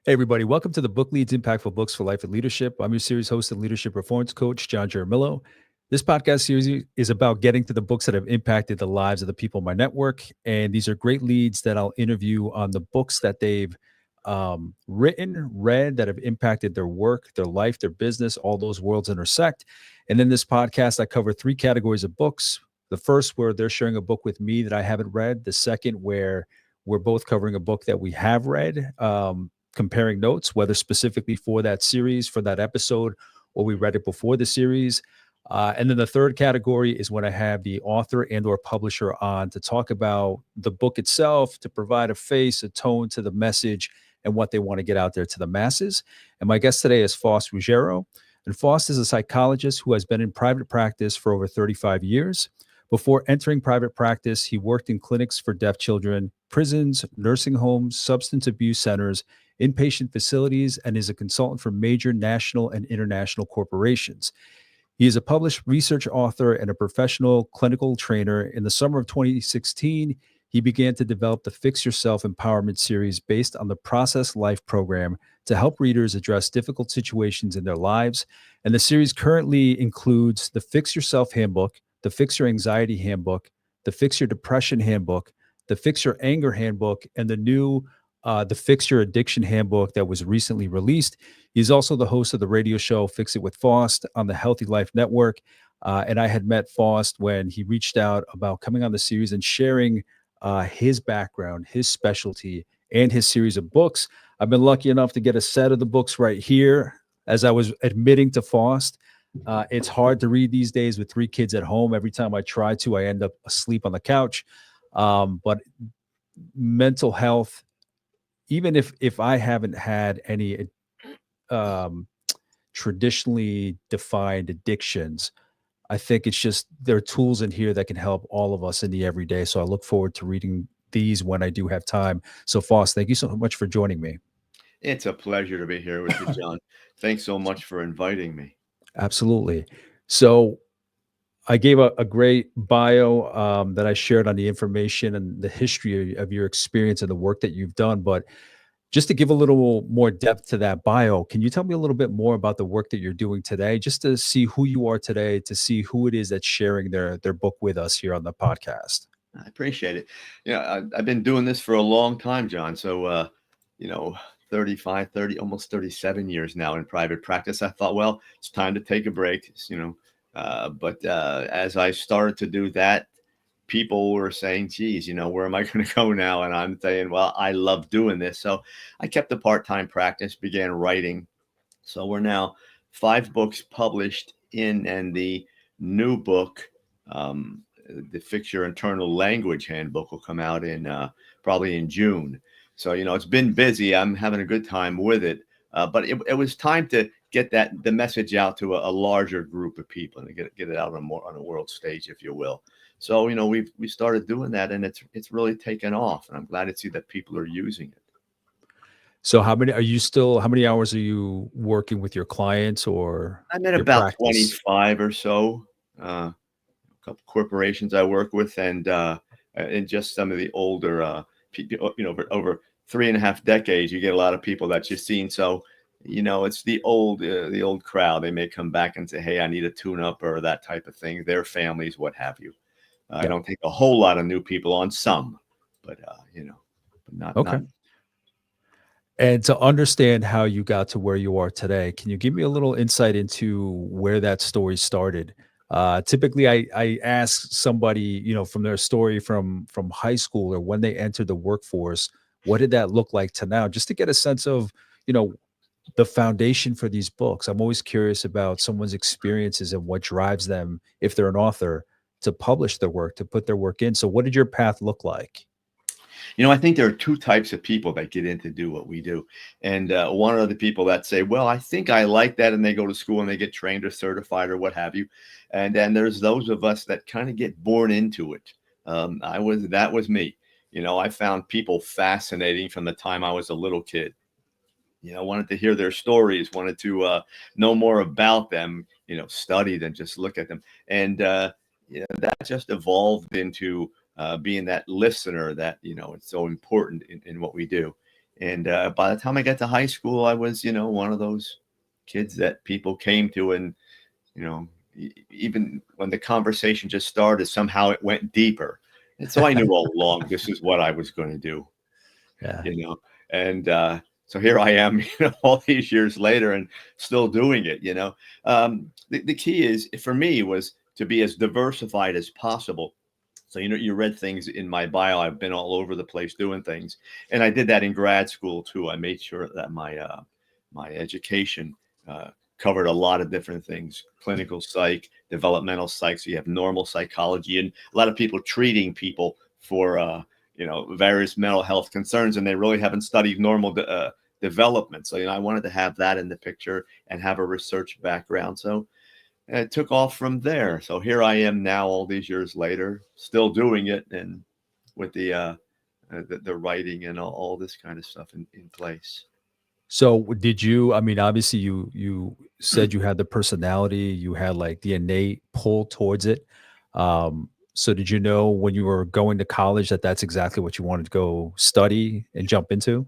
Hey, everybody. Welcome to the Book Leads Impactful Books for Life and Leadership. I'm your series host and leadership performance coach, John Jaramillo. This podcast series is about getting to the books that have impacted the lives of the people in my network. And these are great leads that I'll interview on the books that they've written, read, that have impacted their work, their life, their business. All those worlds intersect. And in this podcast, I cover three categories of books. The first, where they're sharing a book with me that I haven't read. The second, where we're both covering a book that we have read. Comparing notes, whether specifically for that series, for that episode, or we read it before the series. And then the third category is when I have the author and or publisher on to talk about the book itself, to provide a face, a tone to the message and what they want to get out there to the masses. And my guest today is Faust Ruggiero. And Faust is a psychologist who has been in private practice for over 35 years. Before entering private practice, he worked in clinics for deaf children, prisons, nursing homes, substance abuse centers, inpatient facilities, and is a consultant for major national and international corporations. He is a published research author and a professional clinical trainer. In the summer of 2016, he began to develop the Fix Yourself Empowerment series based on the Process Life program to help readers address difficult situations in their lives. And the series currently includes the Fix Yourself Handbook, the Fix Your Anxiety Handbook, the Fix Your Depression Handbook, the Fix Your Anger Handbook, and the Fix Your Addiction Handbook that was recently released. He's also the host of the radio show Fix It with Faust on the Healthy Life Network. And I had met Faust when he reached out about coming on the series and sharing his background, his specialty, and his series of books. I've been lucky enough to get a set of the books right here. As I was admitting to Faust, it's hard to read these days with three kids at home. Every time I try to, I end up asleep on the couch. But mental health, even if I haven't had any um, traditionally defined addictions, I think it's just there are tools in here that can help all of us in the everyday. So I look forward to reading these when I do have time. So Foss, thank you so much for joining me. It's a pleasure to be here with you, John. Thanks so much for inviting me. Absolutely. So I gave a great bio that I shared on the information and the history of your experience and the work that you've done. But just to give a little more depth to that bio, can you tell me a little bit more about the work that you're doing today, just to see who you are today, to see who it is that's sharing their book with us here on the podcast? I appreciate it. I've been doing this for a long time, John. So, you know, 35, 30, almost 37 years now in private practice. I thought, well, it's time to take a break, but as I started to do that, people were saying, geez, where am I going to go now? And I'm saying, well, I love doing this. So I kept a part-time practice, began writing. So we're now 5 books published in, and the new book, the Fix Your Internal Language Handbook, will come out in probably in June. So it's been busy. I'm having a good time with it, but it was time to get the message out to a larger group of people and get it out on a world stage, if you will. So we started doing that, and it's really taken off, and I'm glad to see that people are using it. So how many hours are you working with your clients or I'm at your about practice? 25 or so. A couple corporations I work with, and just some of the older people, over 3.5 decades, you get a lot of people that you've seen. So, it's the old crowd. They may come back and say, "Hey, I need a tune-up," or that type of thing. Their families, what have you. I Yeah. don't take a whole lot of new people on, some, but but not. Okay. And to understand how you got to where you are today, can you give me a little insight into where that story started? Typically, I ask somebody, from their story from high school or when they entered the workforce, what did that look like to now, just to get a sense of, you know, the foundation for these books. I'm always curious about someone's experiences and what drives them, if they're an author, to publish their work, to put their work in. So, what did your path look like? I think there are two types of people that get in to do what we do. And one are the people that say, well, I think I like that. And they go to school and they get trained or certified or what have you. And then there's those of us that kind of get born into it. That was me. I found people fascinating from the time I was a little kid. Wanted to hear their stories, wanted to know more about them, study them, just look at them. And that just evolved into being that listener that, it's so important in what we do. And by the time I got to high school, I was, one of those kids that people came to, and even when the conversation just started, somehow it went deeper. And so I knew all along this is what I was going to do, Yeah. you know. And so here I am, all these years later, and still doing it. The key is for me was to be as diversified as possible. So, you read things in my bio. I've been all over the place doing things, and I did that in grad school too. I made sure that my education covered a lot of different things: clinical psych, developmental psych. So you have normal psychology, and a lot of people treating people for various mental health concerns, and they really haven't studied normal development. So I wanted to have that in the picture and have a research background. So it took off from there. So here I am now, all these years later, still doing it, and with the writing and all this kind of stuff in place. So did you, I mean, obviously you said you had the personality, you had like the innate pull towards it. So did you know when you were going to college that that's exactly what you wanted to go study and jump into?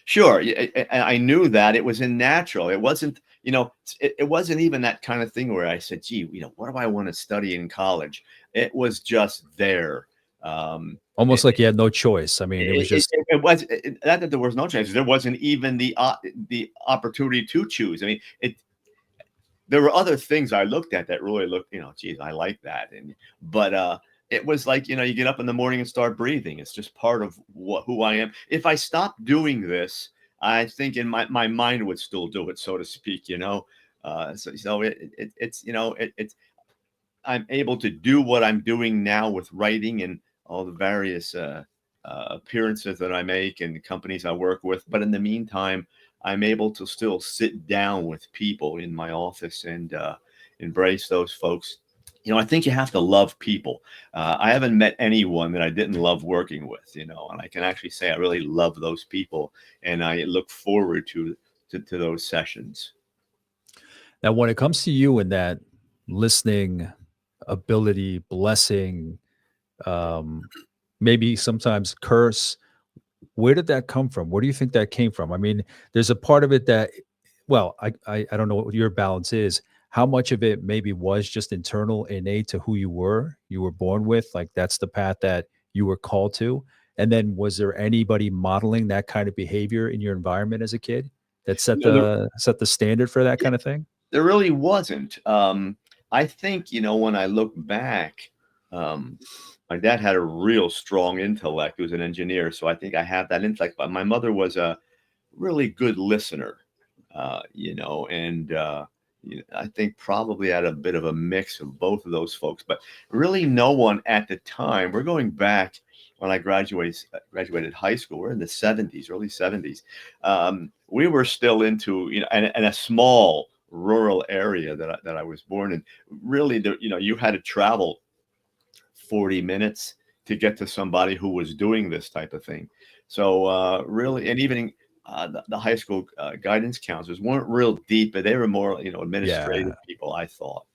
Sure, I knew that it was in natural. It wasn't, it wasn't even that kind of thing where I said, "Gee, what do I want to study in college?" It was just there. Um, Almost like you had no choice. I mean, it was just it was not that there was no chance. There wasn't even the opportunity to choose. I mean, there were other things I looked at that really looked, geez, I like that. But it was like, you get up in the morning and start breathing. It's just part of who I am. If I stopped doing this, I think in my mind would still do it, so to speak. So it's I'm able to do what I'm doing now with writing and all the various appearances that I make and the companies I work with. But in the meantime, I'm able to still sit down with people in my office and embrace those folks. I think you have to love people. I haven't met anyone that I didn't love working with, and I can actually say I really love those people, and I look forward to those sessions. now when it comes to you and that listening ability, blessing, um, maybe sometimes curse. Where did that come from? Where do you think that came from? I mean, there's a part of it that, well, I don't know what your balance is. How much of it maybe was just internal, innate to who you were born with, like that's the path that you were called to. And then was there anybody modeling that kind of behavior in your environment as a kid that You know, set the standard for that kind of thing? There really wasn't. I think, when I look back, um, my dad had a real strong intellect. He was an engineer, so I think I have that intellect. But my mother was a really good listener, and I think probably had a bit of a mix of both of those folks. But really, no one at the time. We're going back when I graduated high school. We're in the '70s, early '70s. We were still into, and a small rural area that I was born in. Really, you had to travel 40 minutes to get to somebody who was doing this type of thing. So really, and even the high school guidance counselors weren't real deep, but they were more, administrative Yeah. people, I thought.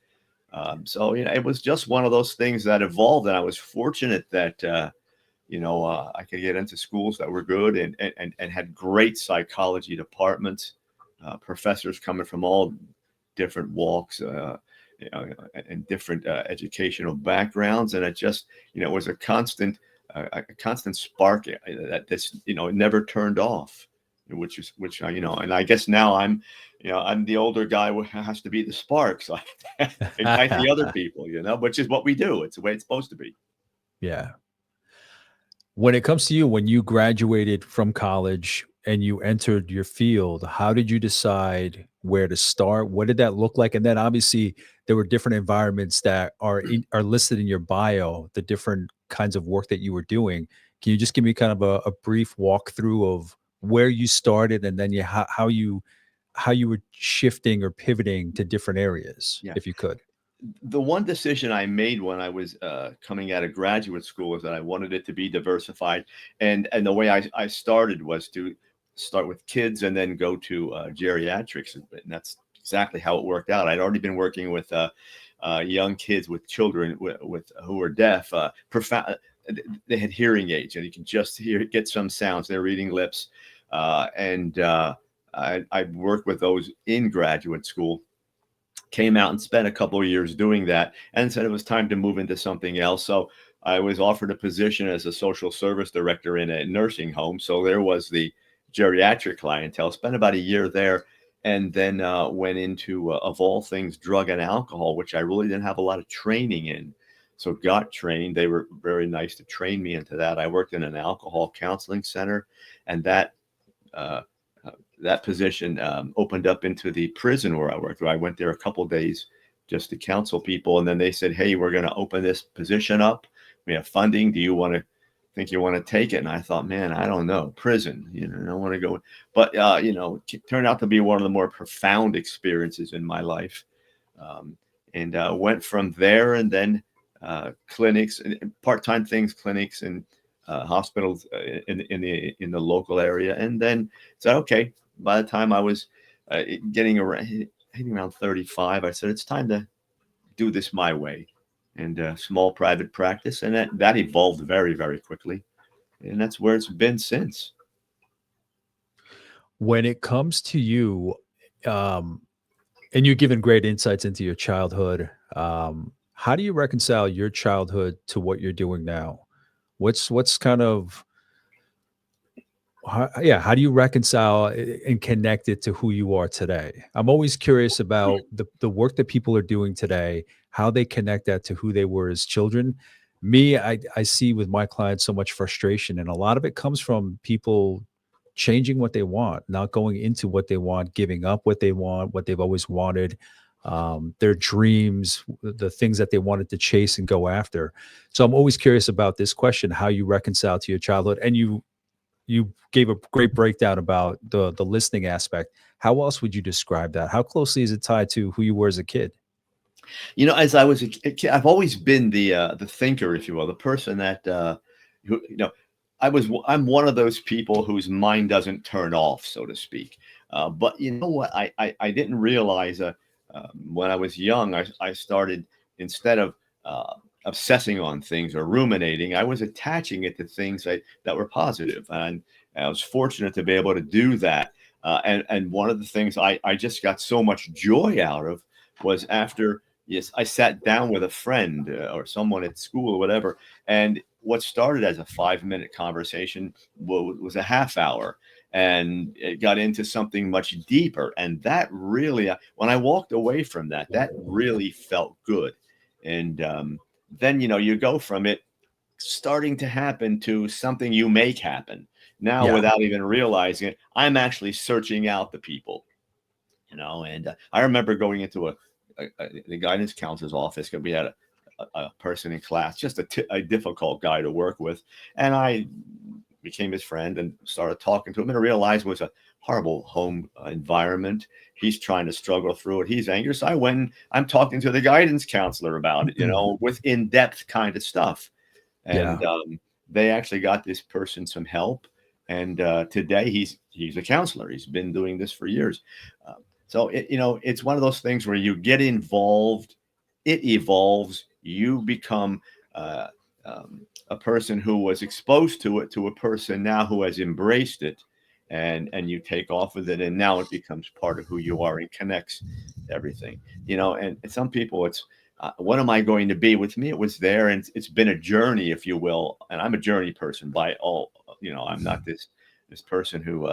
So, it was just one of those things that evolved, and I was fortunate that I could get into schools that were good and had great psychology departments, professors coming from all different walks, and different educational backgrounds, and it just, was a constant spark that this, it never turned off, which I, and I guess now I'm the older guy who has to be the spark, so I ignite the other people, which is what we do. It's the way it's supposed to be. Yeah. When it comes to you, when you graduated from college and you entered your field, how did you decide where to start? What did that look like? And then obviously there were different environments that are listed in your bio, the different kinds of work that you were doing. Can you just give me kind of a brief walkthrough of where you started and then how you were shifting or pivoting to different areas, Yeah. if you could? The one decision I made when I was coming out of graduate school is that I wanted it to be diversified, and the way I started was to start with kids and then go to geriatrics, and that's exactly how it worked out. I'd already been working with young kids, with children with who were deaf. They had hearing aids, and you can just get some sounds. They're reading lips. And I worked with those in graduate school, came out and spent a couple of years doing that, and said it was time to move into something else. So I was offered a position as a social service director in a nursing home. So there was the geriatric clientele. Spent about a year there, and then went into, of all things, drug and alcohol, which I really didn't have a lot of training in. So got trained. They were very nice to train me into that. I worked in an alcohol counseling center, and uh, that position opened up into the prison where I worked. Where I went there a couple of days just to counsel people, and then they said, "Hey, we're going to open this position up. We have funding. Do you want to think you want to take it?" And I thought, man, I don't know, prison. I don't want to go. But it turned out to be one of the more profound experiences in my life, and went from there, and then clinics, part-time things, clinics, and hospitals in the local area, and then said, okay. By the time I was getting around, hitting around 35, I said, it's time to do this my way, and small private practice. And that evolved very, very quickly. And that's where it's been since. When it comes to you, um, and you've given great insights into your childhood, how do you reconcile your childhood to what you're doing now? What's kind of how do you reconcile and connect it to who you are today? I'm always curious about the work that people are doing today, how they connect that to who they were as children. Me, I see with my clients so much frustration, and a lot of it comes from people changing what they want, not going into what they want, giving up what they want, what they've always wanted, their dreams, the things that they wanted to chase and go after. So I'm always curious about this question: how you reconcile to your childhood, and you gave a great breakdown about the listening aspect. How else would you describe that? How closely is it tied to who you were as a kid? As I was a kid, I've always been the thinker, if you will, the person that who I'm one of those people whose mind doesn't turn off, so to speak. But you know what? I didn't realize when I was young, I started, instead of obsessing on things or ruminating, I was attaching it to things that were positive, and I was fortunate to be able to do that. And one of the things I just got so much joy out of was after, yes, I sat down with a friend or someone at school or whatever, and what started as a 5-minute conversation was a half hour, and it got into something much deeper. And that really, when I walked away from that, that really felt good. And then, you go from it starting to happen to something you make happen. Now, Yeah. without even realizing it, I'm actually searching out the people, and I remember going into the guidance counselor's office, because we had a person in class, just a difficult guy to work with. And I became his friend and started talking to him, and I realized it was a horrible home environment. He's trying to struggle through it. He's angry. So I went, I'm talking to the guidance counselor about it, with in-depth kind of stuff. And Yeah. they actually got this person some help. And today he's a counselor. He's been doing this for years. So it's one of those things where you get involved, it evolves, you become a person who was exposed to it, to a person now who has embraced it, and you take off with it, and now it becomes part of who you are and connects everything. And some people, it's what am I going to be? With me, it was there, and it's been a journey, if you will. And I'm a journey person by all. I'm not this person who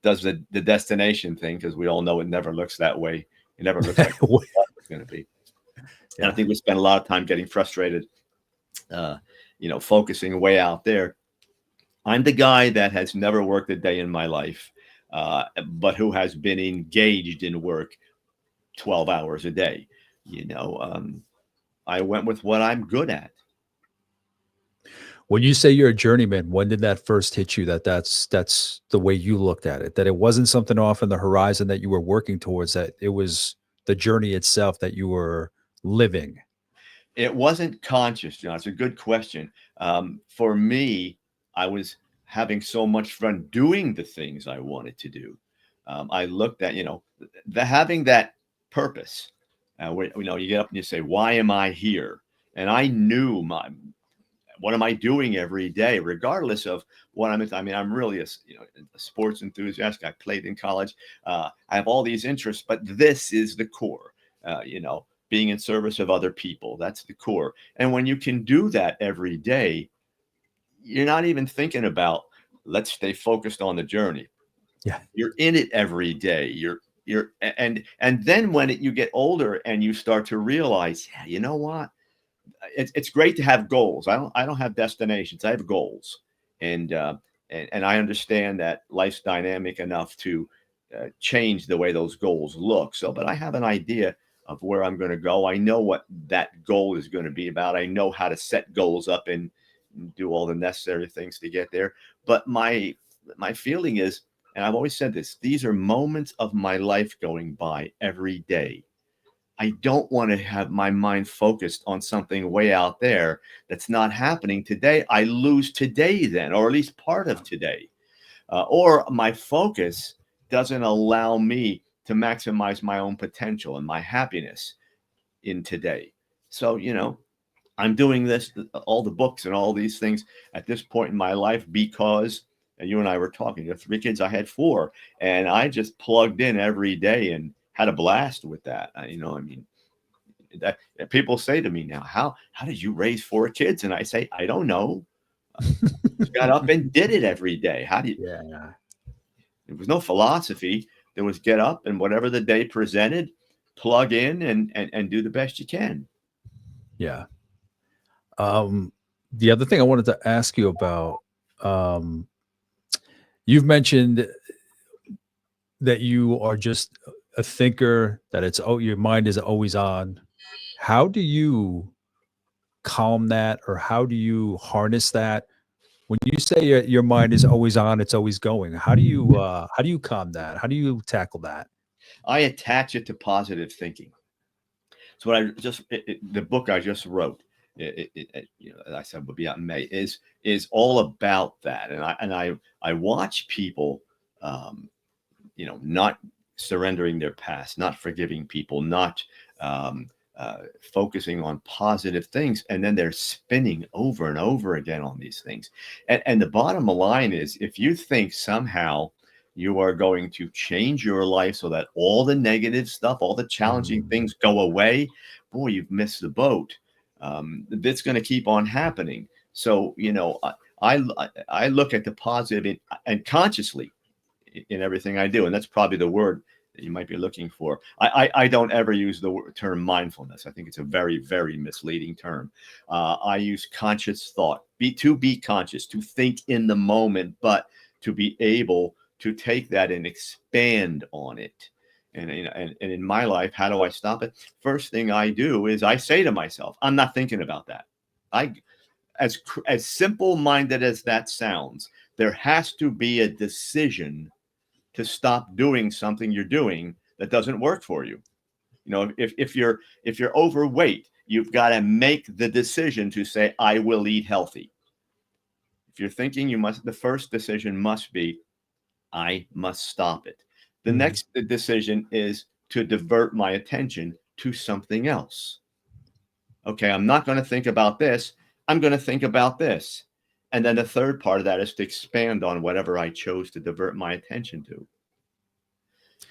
does the destination thing, because we all know it never looks that way. It never looks like it's going to be. And I Yeah. think we spend a lot of time getting frustrated, focusing way out there. I'm the guy that has never worked a day in my life, but who has been engaged in work 12 hours a day. I went with what I'm good at. When you say you're a journeyman, when did that first hit you, that's the way you looked at it? That it wasn't something off in the horizon that you were working towards, that it was the journey itself that you were living? It wasn't conscious, John. It's a good question. For me, I was having so much fun doing the things I wanted to do. I looked at, the having that purpose. Where, you get up and you say, "Why am I here?" And I knew what am I doing every day, regardless of what I'm into? I mean, I'm really a sports enthusiast. I played in college. I have all these interests, but this is the core. Being in service of other people. That's the core. And when you can do that every day, you're not even thinking about, let's stay focused on the journey. Yeah. You're in it every day. And then when you get older and you start to realize, yeah, you know what? It's great to have goals. I don't have destinations. I have goals, and I understand that life's dynamic enough to change the way those goals look. So, but I have an idea of where I'm going to go. I know what that goal is going to be about. I know how to set goals up and do all the necessary things to get there. But my feeling is, and I've always said this, these are moments of my life going by every day. I don't want to have my mind focused on something way out there that's not happening today. I lose today then, or at least part of today. Or my focus doesn't allow me to maximize my own potential and my happiness in today. So, I'm doing this, all the books and all these things at this point in my life because, and you and I were talking, 3 kids, I had 4, and I just plugged in every day and had a blast with that. I mean, that people say to me now, how did you raise 4 kids? And I say, I don't know. Just got up and did it every day. How do you? Yeah. There was no philosophy. There was get up and whatever the day presented, plug in and do the best you can. Yeah. The other thing I wanted to ask you about, um, you've mentioned that you are just a thinker, that your mind is always on. How do you calm that, or how do you harness that? When you say your mind is always on, it's always going. How do you calm that? How do you tackle that? I attach it to positive thinking. So what the book I just wrote, as I said, will be out in May, is all about that. And I watch people, not surrendering their past, not forgiving people, not um, focusing on positive things, and then they're spinning over and over again on these things. And the bottom line is, if you think somehow you are going to change your life so that all the negative stuff, all the challenging Mm, things go away, boy, you've missed the boat. That's going to keep on happening. So, I look at the positive and consciously in everything I do. And that's probably the word that you might be looking for. I don't ever use the term mindfulness. I think it's a very, very misleading term. I use conscious thought, be conscious, to think in the moment, but to be able to take that and expand on it. And in my life, how do I stop it? First thing I do is I say to myself, I'm not thinking about that. As simple minded as that sounds, there has to be a decision to stop doing something you're doing that doesn't work for you. If you're overweight, you've got to make the decision to say, I will eat healthy. If you're thinking the first decision must be, I must stop it. The mm, next decision is to divert my attention to something else. Okay, I'm not going to think about this. I'm going to think about this. And then the third part of that is to expand on whatever I chose to divert my attention to.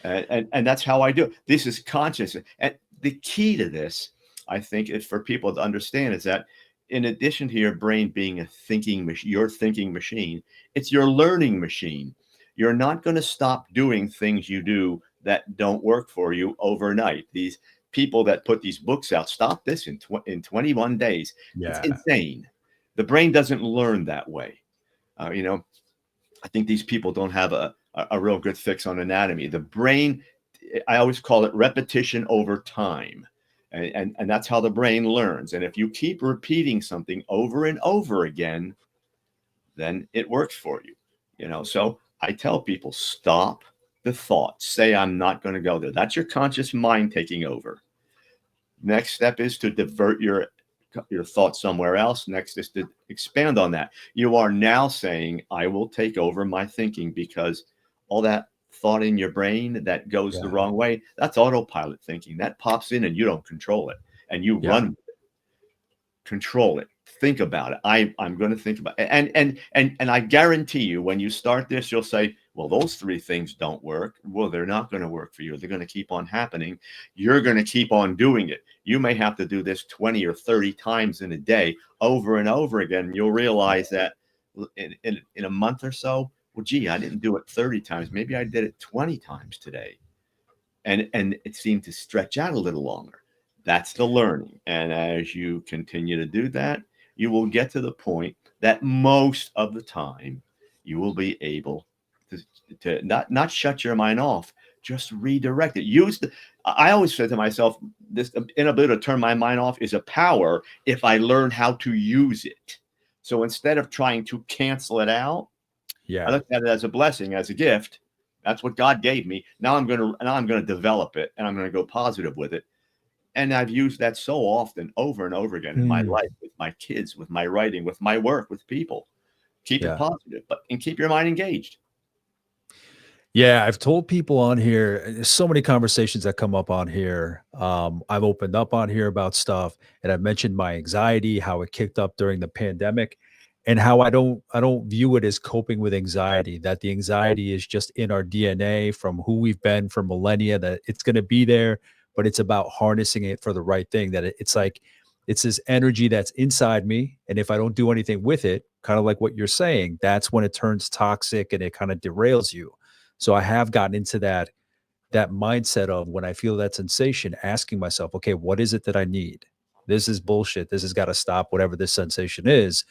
And that's how I do it. This is conscious. And the key to this, I think, is for people to understand, is that in addition to your brain being a thinking machine, your thinking machine, it's your learning machine. You're not going to stop doing things you do that don't work for you overnight. These people that put these books out, stop this in 21 days. It's yeah. insane. The brain doesn't learn that way. I think these people don't have a real good fix on anatomy. The brain, I always call it repetition over time. And that's how the brain learns. And if you keep repeating something over and over again, then it works for you. So I tell people, stop the thought. Say, I'm not going to go there. That's your conscious mind taking over. Next step is to divert your thoughts somewhere else. Next is to expand on that. You are now saying, I will take over my thinking, because all that thought in your brain that goes the Yeah. wrong way, that's autopilot thinking. That pops in and you don't control it, and you Yeah. run with it. Control it. think about it. I'm going to think about it. And I guarantee you, when you start this, you'll say, well, those three things don't work. Well, they're not going to work for you. They're going to keep on happening. You're going to keep on doing it. You may have to do this 20 or 30 times in a day over and over again. You'll realize that in a month or so, well, gee, I didn't do it 30 times. Maybe I did it 20 times today. And it seemed to stretch out a little longer. That's the learning. And as you continue to do that, you will get to the point that most of the time you will be able to not shut your mind off, just redirect it. I always said to myself, this inability to turn my mind off is a power if I learn how to use it. So instead of trying to cancel it out, I look at it as a blessing, as a gift. That's what God gave me. Now I'm going to develop it, and I'm going to go positive with it. And I've used that so often over and over again in my life, with my kids, with my writing, with my work, with people. Keep it positive, and keep your mind engaged. Yeah, I've told people on here, there's so many conversations that come up on here. I've opened up on here about stuff, and I've mentioned my anxiety, how it kicked up during the pandemic, and how I don't view it as coping with anxiety, that the anxiety is just in our DNA from who we've been for millennia, that it's going to be there, but it's about harnessing it for the right thing, that it's like it's this energy that's inside me, and if I don't do anything with it, kind of like what you're saying, that's when it turns toxic and it kind of derails you. So I have gotten into that mindset of, when I feel that sensation, asking myself, okay, what is it that I need? This is bullshit. This has got to stop, whatever this sensation is.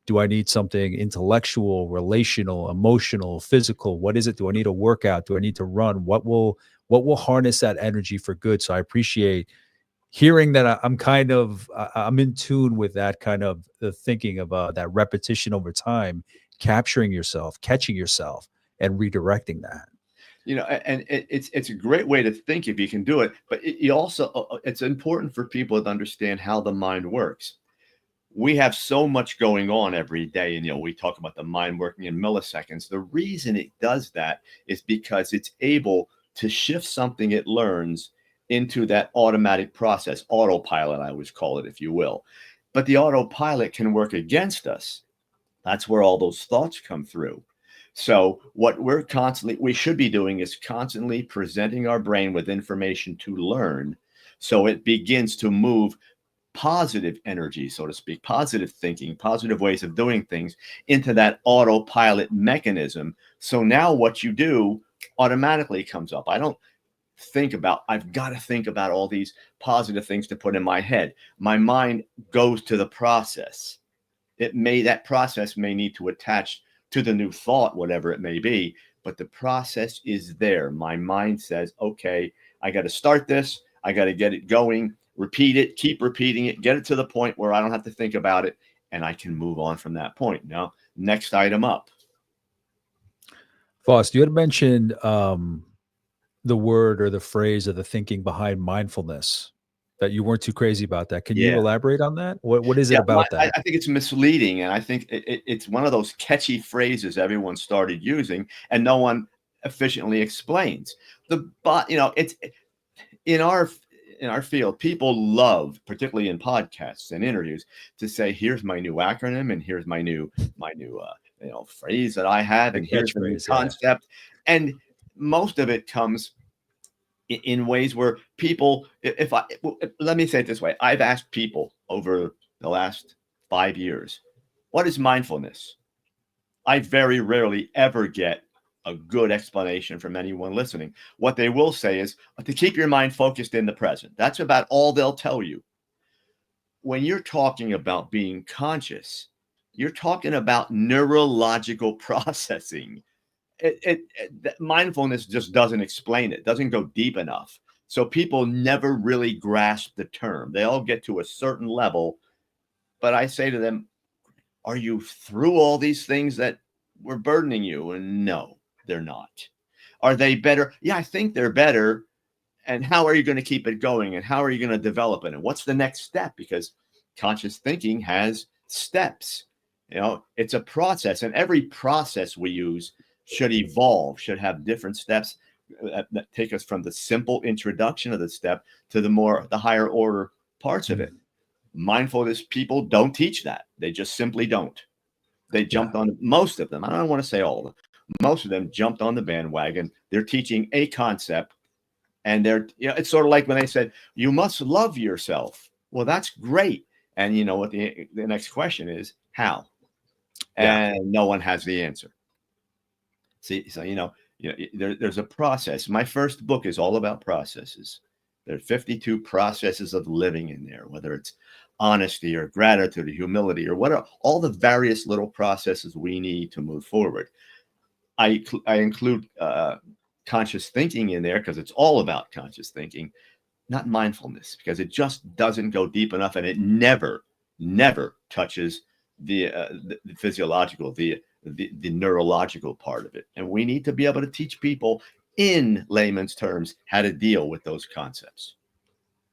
Do I need something intellectual, relational, emotional, physical? What is it? Do I need a workout? Do I need to run? What will harness that energy for good? So I appreciate hearing that. I'm in tune with that kind of the thinking of that repetition over time, capturing yourself, catching yourself, and redirecting that. And it's a great way to think if you can do it. But you also, it's important for people to understand how the mind works. We have so much going on every day, and we talk about the mind working in milliseconds. The reason it does that is because it's able to shift something it learns into that automatic process, autopilot, I always call it, if you will. But the autopilot can work against us. That's where all those thoughts come through. So what we should be doing is constantly presenting our brain with information to learn, so it begins to move positive energy, so to speak, positive thinking, positive ways of doing things into that autopilot mechanism. So now what you do automatically comes up. I don't I've got to think about all these positive things to put in my head. My mind goes to the process. That process may need to attach to the new thought, whatever it may be, but the process is there. My mind says, okay, I got to start this. I got to get it going, repeat it, keep repeating it, get it to the point where I don't have to think about it, and I can move on from that point. Now, next item up. Faust, you had mentioned the word or the phrase or the thinking behind mindfulness, that you weren't too crazy about that. Can you Yeah. elaborate on that? What is it Yeah, about I that? think it's misleading, and I think it's one of those catchy phrases everyone started using, and no one efficiently explains. It's in our field. People love, particularly in podcasts and interviews, to say, "Here's my new acronym, and here's my new phrase that I have, The and here's the new catchphrase, yeah. concept." And most of it comes in ways where people, let me say it this way. I've asked people over the last 5 years, what is mindfulness? I very rarely ever get a good explanation from anyone listening. What they will say is to keep your mind focused in the present. That's about all they'll tell you. When you're talking about being conscious, you're talking about neurological processing. Mindfulness just doesn't explain it, doesn't go deep enough. So people never really grasp the term. They all get to a certain level, but I say to them, are you through all these things that were burdening you? And no, they're not. Are they better? Yeah, I think they're better. And how are you going to keep it going? And how are you going to develop it? And what's the next step? Because conscious thinking has steps. It's a process, and every process we use should evolve, should have different steps that take us from the simple introduction of the step to the higher order parts of it. Mindfulness people don't teach that. They just simply don't. They jumped on, most of them, I don't want to say all of them, most of them jumped on the bandwagon. They're teaching a concept, and it's sort of like when they said, you must love yourself. Well, that's great. And you know what the next question is, how? And no one has the answer. See, so, there's a process. My first book is all about processes. There are 52 processes of living in there, whether it's honesty or gratitude or humility or what are all the various little processes we need to move forward. I include conscious thinking in there because it's all about conscious thinking, not mindfulness, because it just doesn't go deep enough, and it never touches the physiological, the neurological part of it. And we need to be able to teach people in layman's terms how to deal with those concepts.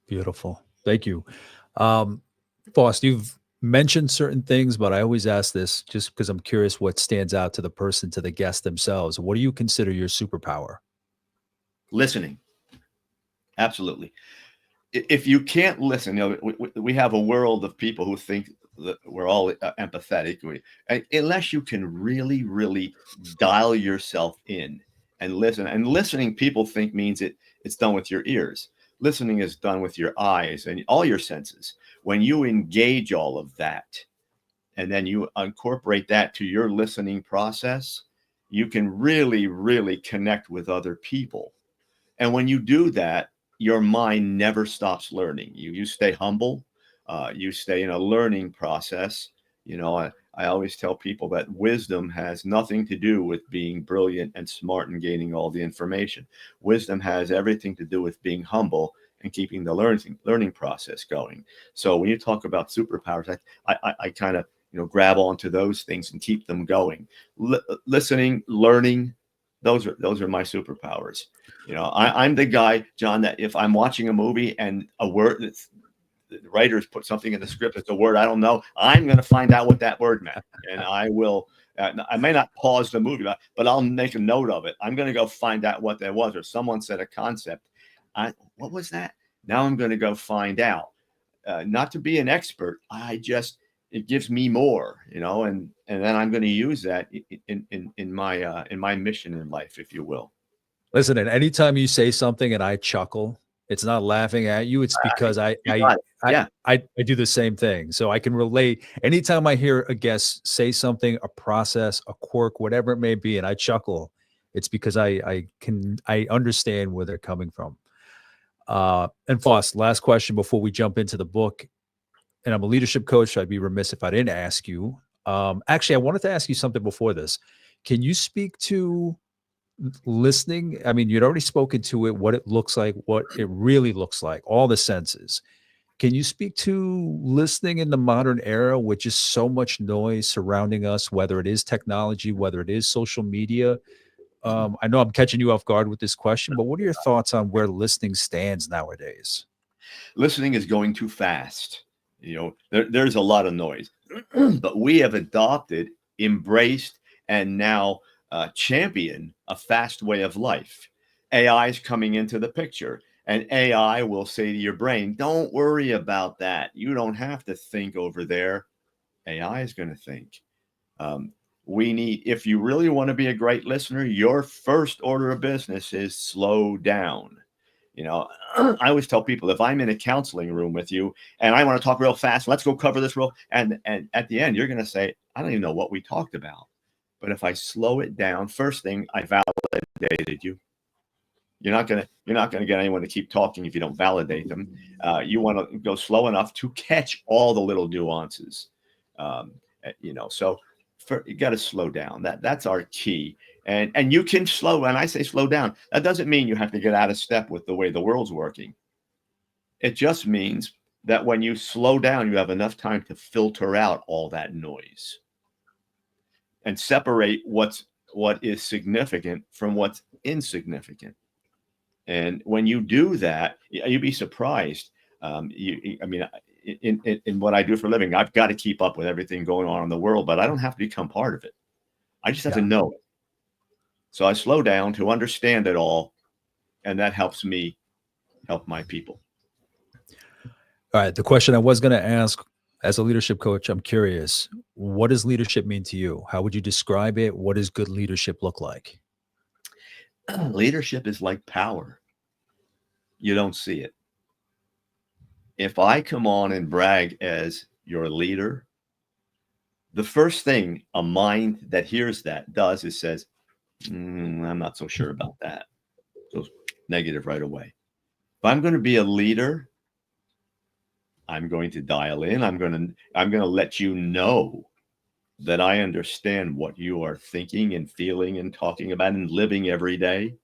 Beautiful. Thank you. Faust, you've mentioned certain things, but I always ask this just because I'm curious what stands out to the person, to the guest themselves. What do you consider your superpower? Listening. Absolutely. If you can't listen, we have a world of people who think that we're all empathetic. Unless you can really, really dial yourself in and listen. And listening, people think means it's done with your ears. Listening is done with your eyes and all your senses. When you engage all of that, and then you incorporate that to your listening process, you can really, really connect with other people. And when you do that, your mind never stops learning. You stay humble. You stay in a learning process. I always tell people that wisdom has nothing to do with being brilliant and smart and gaining all the information. Wisdom has everything to do with being humble and keeping the learning process going. So when you talk about superpowers, I kind of grab onto those things and keep them going. Listening, learning, those are my superpowers. I'm the guy, John, that if I'm watching a movie and a word the writers put something in the script, it's a word I don't know, I'm going to find out what that word meant, and I will. I may not pause the movie, but I'll make a note of it. I'm going to go find out what that was, or someone said a concept. What was that? Now I'm going to go find out. Not to be an expert, it gives me more, and then I'm going to use that in my mission in life, if you will. Listen, and anytime you say something and I chuckle, it's not laughing at you. It's because I do the same thing. So I can relate. Anytime I hear a guest say something, a process, a quirk, whatever it may be, and I chuckle, it's because I understand where they're coming from. And Faust, last question before we jump into the book. And I'm a leadership coach, so I'd be remiss if I didn't ask you. Actually, I wanted to ask you something before this. Can you speak to listening? I mean, you'd already spoken to it, what it looks like, what it really looks like, all the senses. Can you speak to listening in the modern era with just so much noise surrounding us, whether it is technology, whether it is social media? I know I'm catching you off guard with this question, but what are your thoughts on where listening stands nowadays? Listening is going too fast. There's a lot of noise, but we have adopted, embraced, and now champion a fast way of life. AI is coming into the picture, and AI will say to your brain, don't worry about that. You don't have to think over there. AI is going to think. If you really want to be a great listener, your first order of business is slow down. I always tell people, if I'm in a counseling room with you and I want to talk real fast, let's go cover this and at the end, you're going to say, I don't even know what we talked about. But if I slow it down, first thing, I validated you. You're not going to get anyone to keep talking if you don't validate them. You want to go slow enough to catch all the little nuances. So you got to slow down. That's our key. And you can slow. And I say slow down. That doesn't mean you have to get out of step with the way the world's working. It just means that when you slow down, you have enough time to filter out all that noise and separate what is significant from what's insignificant. And when you do that, you'd be surprised. In what I do for a living, I've got to keep up with everything going on in the world, but I don't have to become part of it. I just have to know it. So I slow down to understand it all, and that helps me help my people. All right. The question I was going to ask as a leadership coach, I'm curious, what does leadership mean to you? How would you describe it? What does good leadership look like? Leadership is like power. You don't see it. If I come on and brag as your leader, the first thing a mind that hears that does is says, I'm not so sure about that. So negative right away. If I'm going to be a leader, I'm going to dial in. I'm going to let you know that I understand what you are thinking and feeling and talking about and living every day.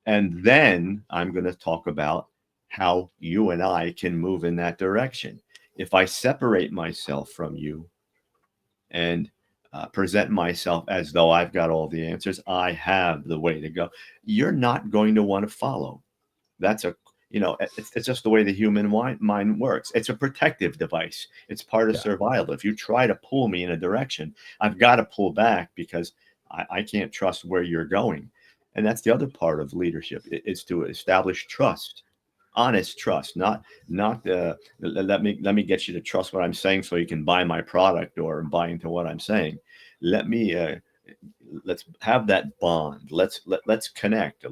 And then I'm going to talk about how you and I can move in that direction. If I separate myself from you and present myself as though I've got all the answers, I have the way to go, you're not going to want to follow. That's it's just the way the human mind works. It's a protective device. It's part of Yeah. survival. If you try to pull me in a direction, I've got to pull back because I can't trust where you're going. And that's the other part of leadership, is to establish trust, honest trust, not let me get you to trust what I'm saying so you can buy my product or buy into what I'm saying. Let me let's have that bond. Let's connect.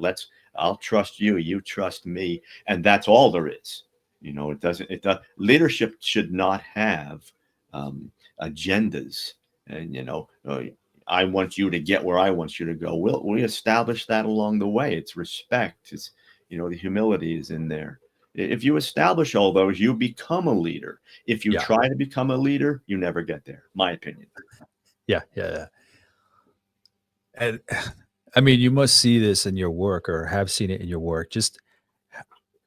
I'll trust you, you trust me, and that's all there is. It does. Leadership should not have agendas, and I want you to get where I want you to go. We establish that along the way. It's respect. It's the humility is in there. If you establish all those, you become a leader. If you Yeah. try to become a leader, you never get there. My opinion. Yeah. Yeah. Yeah. And I mean, you must see this in your work or have seen it in your work. Just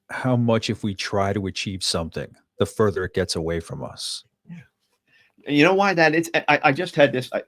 how much, if we try to achieve something, the further it gets away from us. You know why that is? I just had this. I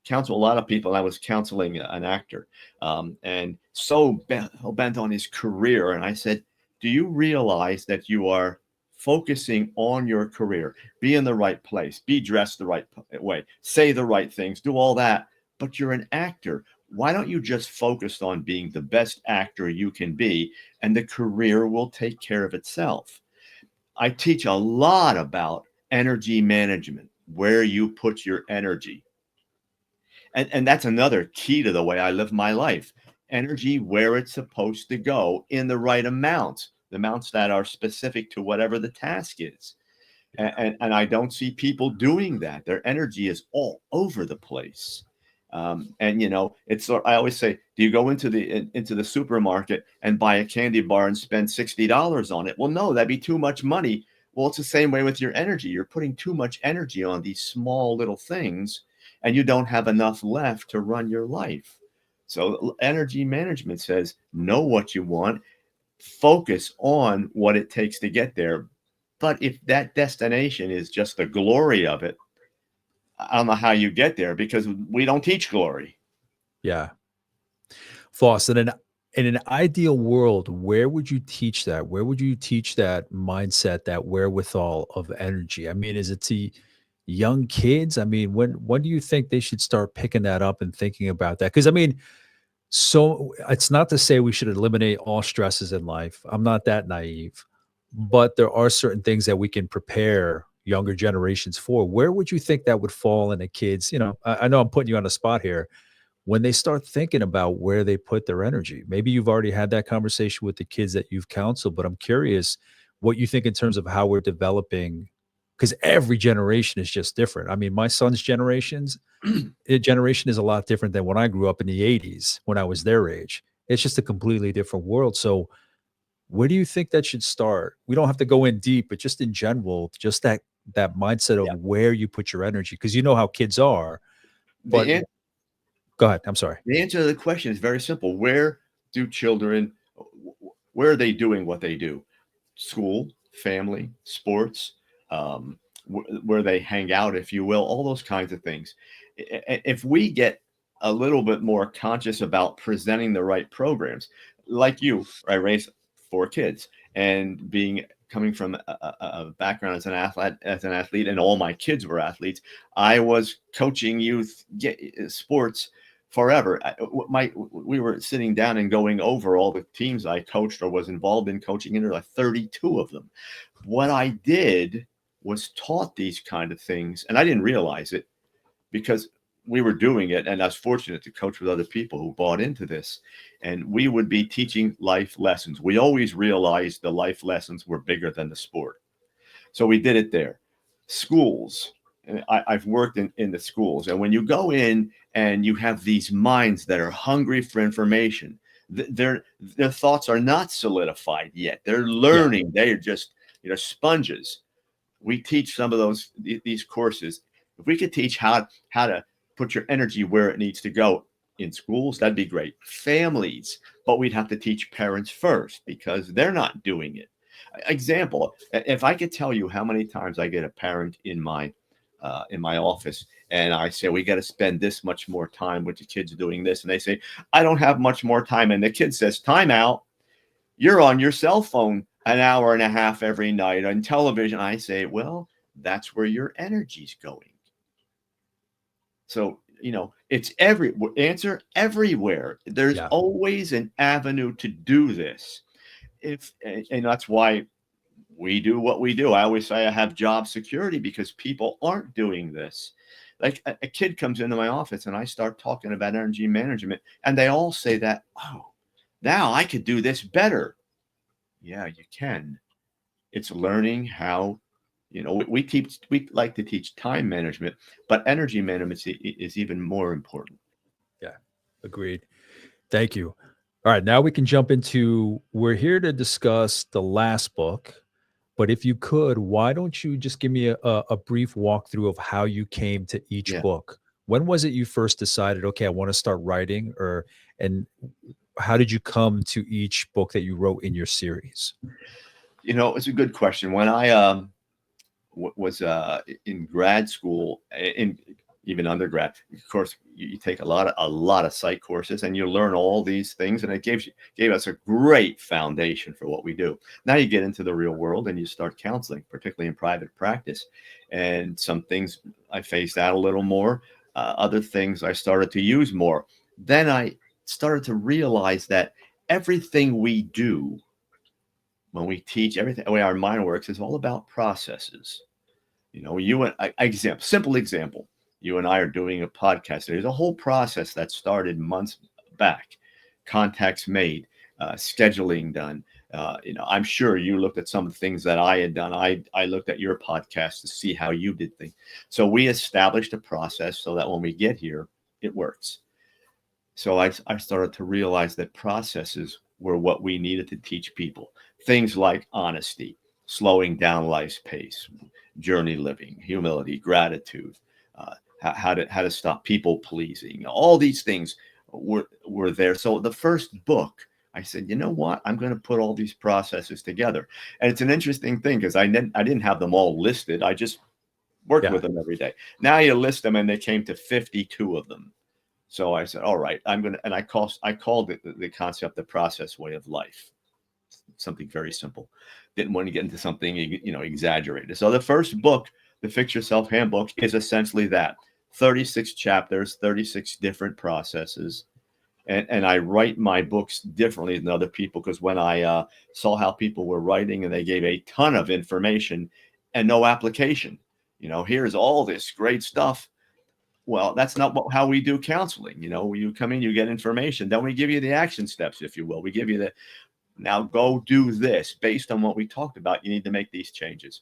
counsel a lot of people. I was counseling an actor, and so bent on his career. And I said, "Do you realize that you are focusing on your career? Be in the right place, be dressed the right way, say the right things, do all that. But you're an actor. Why don't you just focus on being the best actor you can be, and the career will take care of itself?" I teach a lot about energy management, where you put your energy. And that's another key to the way I live my life. Energy where it's supposed to go in the right amounts, the amounts that are specific to whatever the task is. And I don't see people doing that. Their energy is all over the place. And it's I always say, do you go into the supermarket and buy a candy bar and spend $60 on it? Well, no, that'd be too much money. Well, it's the same way with your energy. You're putting too much energy on these small little things, and you don't have enough left to run your life. So energy management says, know what you want, focus on what it takes to get there. But if that destination is just the glory of it, I don't know how you get there, because we don't teach glory. Yeah. Faust, in an ideal world, where would you teach that? Where would you teach that mindset, that wherewithal of energy? I mean, is it to young kids? I mean, when do you think they should start picking that up and thinking about that? Because I mean, so it's not to say we should eliminate all stresses in life. I'm not that naive, but there are certain things that we can prepare younger generations for. Where would you think that would fall in a kid's? I know I'm putting you on the spot here, when they start thinking about where they put their energy. Maybe you've already had that conversation with the kids that you've counseled, but I'm curious what you think in terms of how we're developing, because every generation is just different. I mean, my son's generation is a lot different than when I grew up in the 80s when I was their age. It's just a completely different world. So where do you think that should start? We don't have to go in deep, but just in general, just that mindset of Yeah. where you put your energy, because you know how kids are. The But an- go ahead. I'm sorry. the answer to the question is very simple. Do children where are they doing what they do? School, family, sports, where they hang out, if you will, all those kinds of things. If we get a little bit more conscious about presenting the right programs, like you, I raised 4 kids, and coming from a background as an athlete, and all my kids were athletes. I was coaching youth sports forever. We were sitting down and going over all the teams I coached or was involved in coaching, and there were like 32 of them. What I did was taught these kind of things, and I didn't realize it because we were doing it, and I was fortunate to coach with other people who bought into this, and we would be teaching life lessons. We always realized the life lessons were bigger than the sport. So we did it there. Schools. I've worked in the schools. And when you go in and you have these minds that are hungry for information, their thoughts are not solidified yet. They're learning. Yeah. They are just, sponges. We teach some of these courses. If we could teach how to put your energy where it needs to go in schools, that'd be great. Families, but we'd have to teach parents first because they're not doing it. Example, if I could tell you how many times I get a parent in my office and I say, we got to spend this much more time with the kids doing this. And they say, I don't have much more time. And the kid says, time out. You're on your cell phone an hour and a half every night on television. I say, well, that's where your energy's going. So, it's answer everywhere. There's always an avenue to do this. And that's why we do what we do. I always say I have job security because people aren't doing this. Like a kid comes into my office and I start talking about energy management and they all say that, oh, now I could do this better. Yeah, you can. It's learning how, we like to teach time management, but energy management is even more important. Yeah, agreed. Thank you. All right, now we can jump into, we're here to discuss the last book, but if you could, why don't you just give me a brief walkthrough of how you came to each book? When was it you first decided, okay, I want to start writing, and how did you come to each book that you wrote in your series? It's a good question. When I was in grad school, in even undergrad, of course, you take a lot of psych courses and you learn all these things, and it gave us a great foundation for what we do. Now you get into the real world and you start counseling, particularly in private practice, and some things I phased out a little more. Other things I started to use more. Then I started to realize that everything we do when we teach, everything, the way our mind works, is all about processes. Simple example. You and I are doing a podcast. There's a whole process that started months back. Contacts made, scheduling done. I'm sure you looked at some of the things that I had done. I looked at your podcast to see how you did things. So we established a process so that when we get here, it works. So I started to realize that processes were what we needed to teach people. Things like honesty, slowing down life's pace, journey living, humility, gratitude, how to stop people pleasing. All these things were there. So the first book, I said, you know what? I'm going to put all these processes together. And it's an interesting thing because I didn't have them all listed. I just worked with them every day. Now you list them, and they came to 52 of them. So I said, all right, I called it the concept, the process way of life. Something very simple. Didn't want to get into something, exaggerated. So the first book, the Fix Yourself Handbook, is essentially that. 36 chapters, 36 different processes. And I write my books differently than other people because when I saw how people were writing and they gave a ton of information and no application, here's all this great stuff. Well, that's not how we do counseling. You come in, you get information, then we give you the action steps, if you will. We give you now go do this based on what we talked about. You need to make these changes.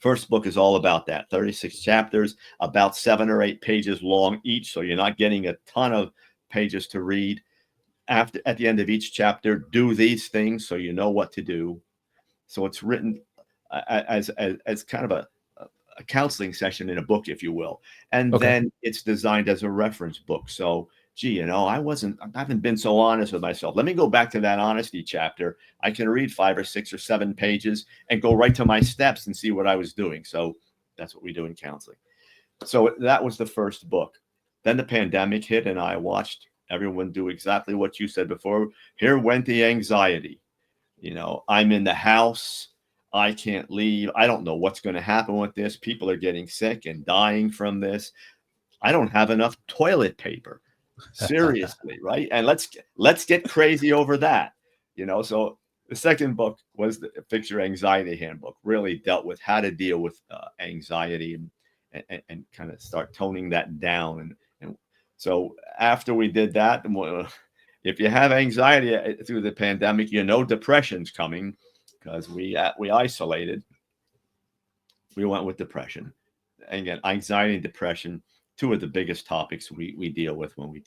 First book is all about that. 36 chapters, about 7 or 8 pages long each. So you're not getting a ton of pages to read. At the end of each chapter, do these things so you know what to do. So it's written as kind of a counseling session in a book, if you will. And then it's designed as a reference book. So, I haven't been so honest with myself. Let me go back to that honesty chapter. I can read 5 or 6 or 7 pages and go right to my steps and see what I was doing. So that's what we do in counseling. So that was the first book. Then the pandemic hit and I watched everyone do exactly what you said before. Here went the anxiety. I'm in the house. I can't leave. I don't know what's going to happen with this. People are getting sick and dying from this. I don't have enough toilet paper. Seriously, right? And let's get crazy over that. So the second book was the Fix Your Anxiety Handbook. Really dealt with how to deal with anxiety and kind of start toning that down. And so after we did that, if you have anxiety through the pandemic, depression's coming because we isolated. We went with depression. And again, anxiety and depression, two of the biggest topics we deal with when we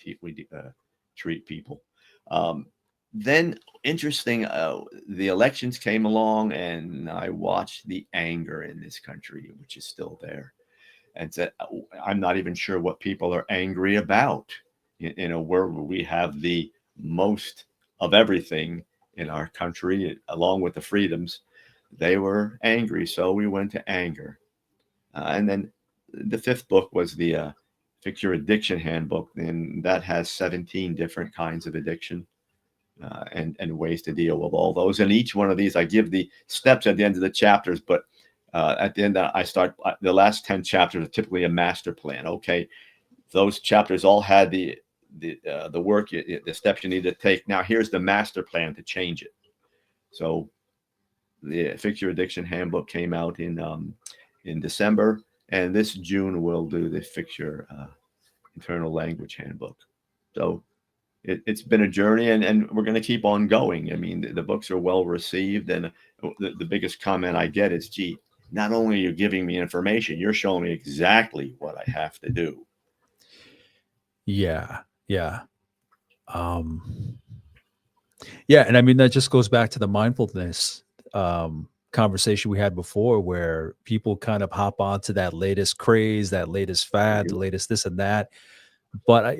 treat people. Um, then interesting, the elections came along, and I watched the anger in this country, which is still there, and said, I'm not even sure what people are angry about in a world where we have the most of everything in our country, along with the freedoms. They were angry, so we went to anger. And then the fifth book was the Fix Your Addiction Handbook, and that has 17 different kinds of addiction and ways to deal with all those. And each one of these, I give the steps at the end of the chapters, but at the end, I start the last 10 chapters are typically a master plan. Okay, those chapters all had the work, the steps you need to take. Now here's the master plan to change it. So the Fix Your Addiction Handbook came out in December, and this June we'll do the Fix Your Internal Language Handbook. So it's been a journey, and we're going to keep on going. I mean, the books are well received, and the biggest comment I get is, gee, not only are you giving me information, you're showing me exactly what I have to do. Yeah. Yeah. Yeah, and I mean that just goes back to the mindfulness conversation we had before, where people kind of hop onto that latest craze, that latest fad, the latest this and that. But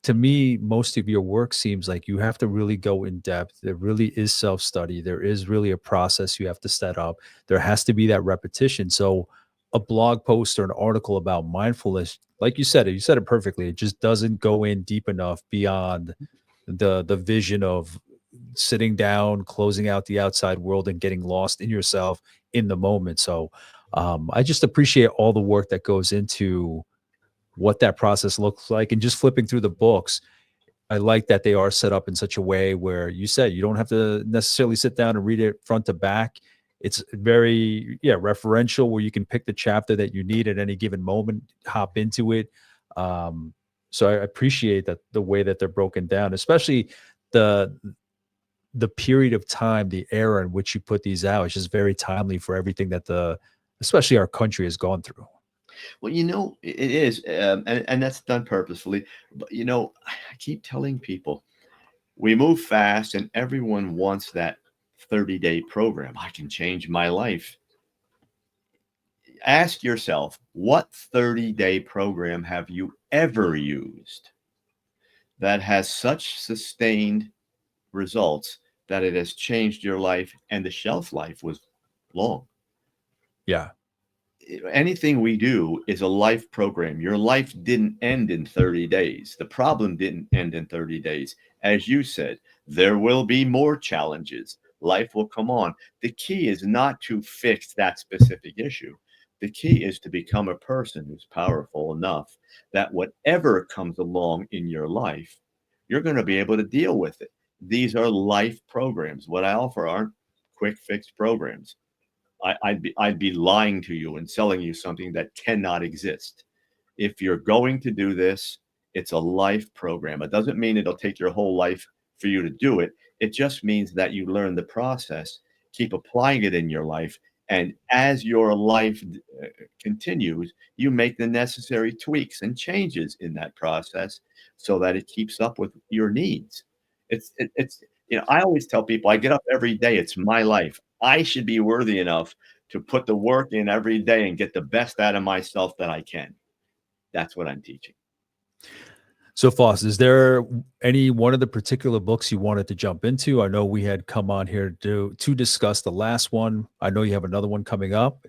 to me, most of your work seems like you have to really go in depth. There really is self study. There is really a process you have to set up. There has to be that repetition. So, a blog post or an article about mindfulness, like you said it perfectly. It just doesn't go in deep enough beyond the vision of sitting down, closing out the outside world, and getting lost in yourself in the moment. So, I just appreciate all the work that goes into what that process looks like, and just flipping through the books. I like that they are set up in such a way where you said you don't have to necessarily sit down and read it front to back. It's very, referential, where you can pick the chapter that you need at any given moment, hop into it. So I appreciate that, the way that they're broken down, especially the the period of time, the era in which you put these out is just very timely for everything that especially our country has gone through. Well, it is, and that's done purposefully. But I keep telling people we move fast, and everyone wants that 30-day program. I can change my life. Ask yourself, what 30-day program have you ever used that has such sustained results that it has changed your life and the shelf life was long? Yeah. Anything we do is a life program. Your life didn't end in 30 days. The problem didn't end in 30 days. As you said, there will be more challenges. Life will come on. The key is not to fix that specific issue. The key is to become a person who's powerful enough that whatever comes along in your life, you're going to be able to deal with it. These are life programs. What I offer aren't quick fix programs. I'd be lying to you and selling you something that cannot exist. If you're going to do this, it's a life program. It doesn't mean it'll take your whole life for you to do it. It just means that you learn the process, keep applying it in your life, and as your life continues, you make the necessary tweaks and changes in that process so that it keeps up with your needs. It's I always tell people, I get up every day. It's my life. I should be worthy enough to put the work in every day and get the best out of myself that I can. That's what I'm teaching. So, Foss, is there any one of the particular books you wanted to jump into? I know we had come on here to discuss the last one. I know you have another one coming up.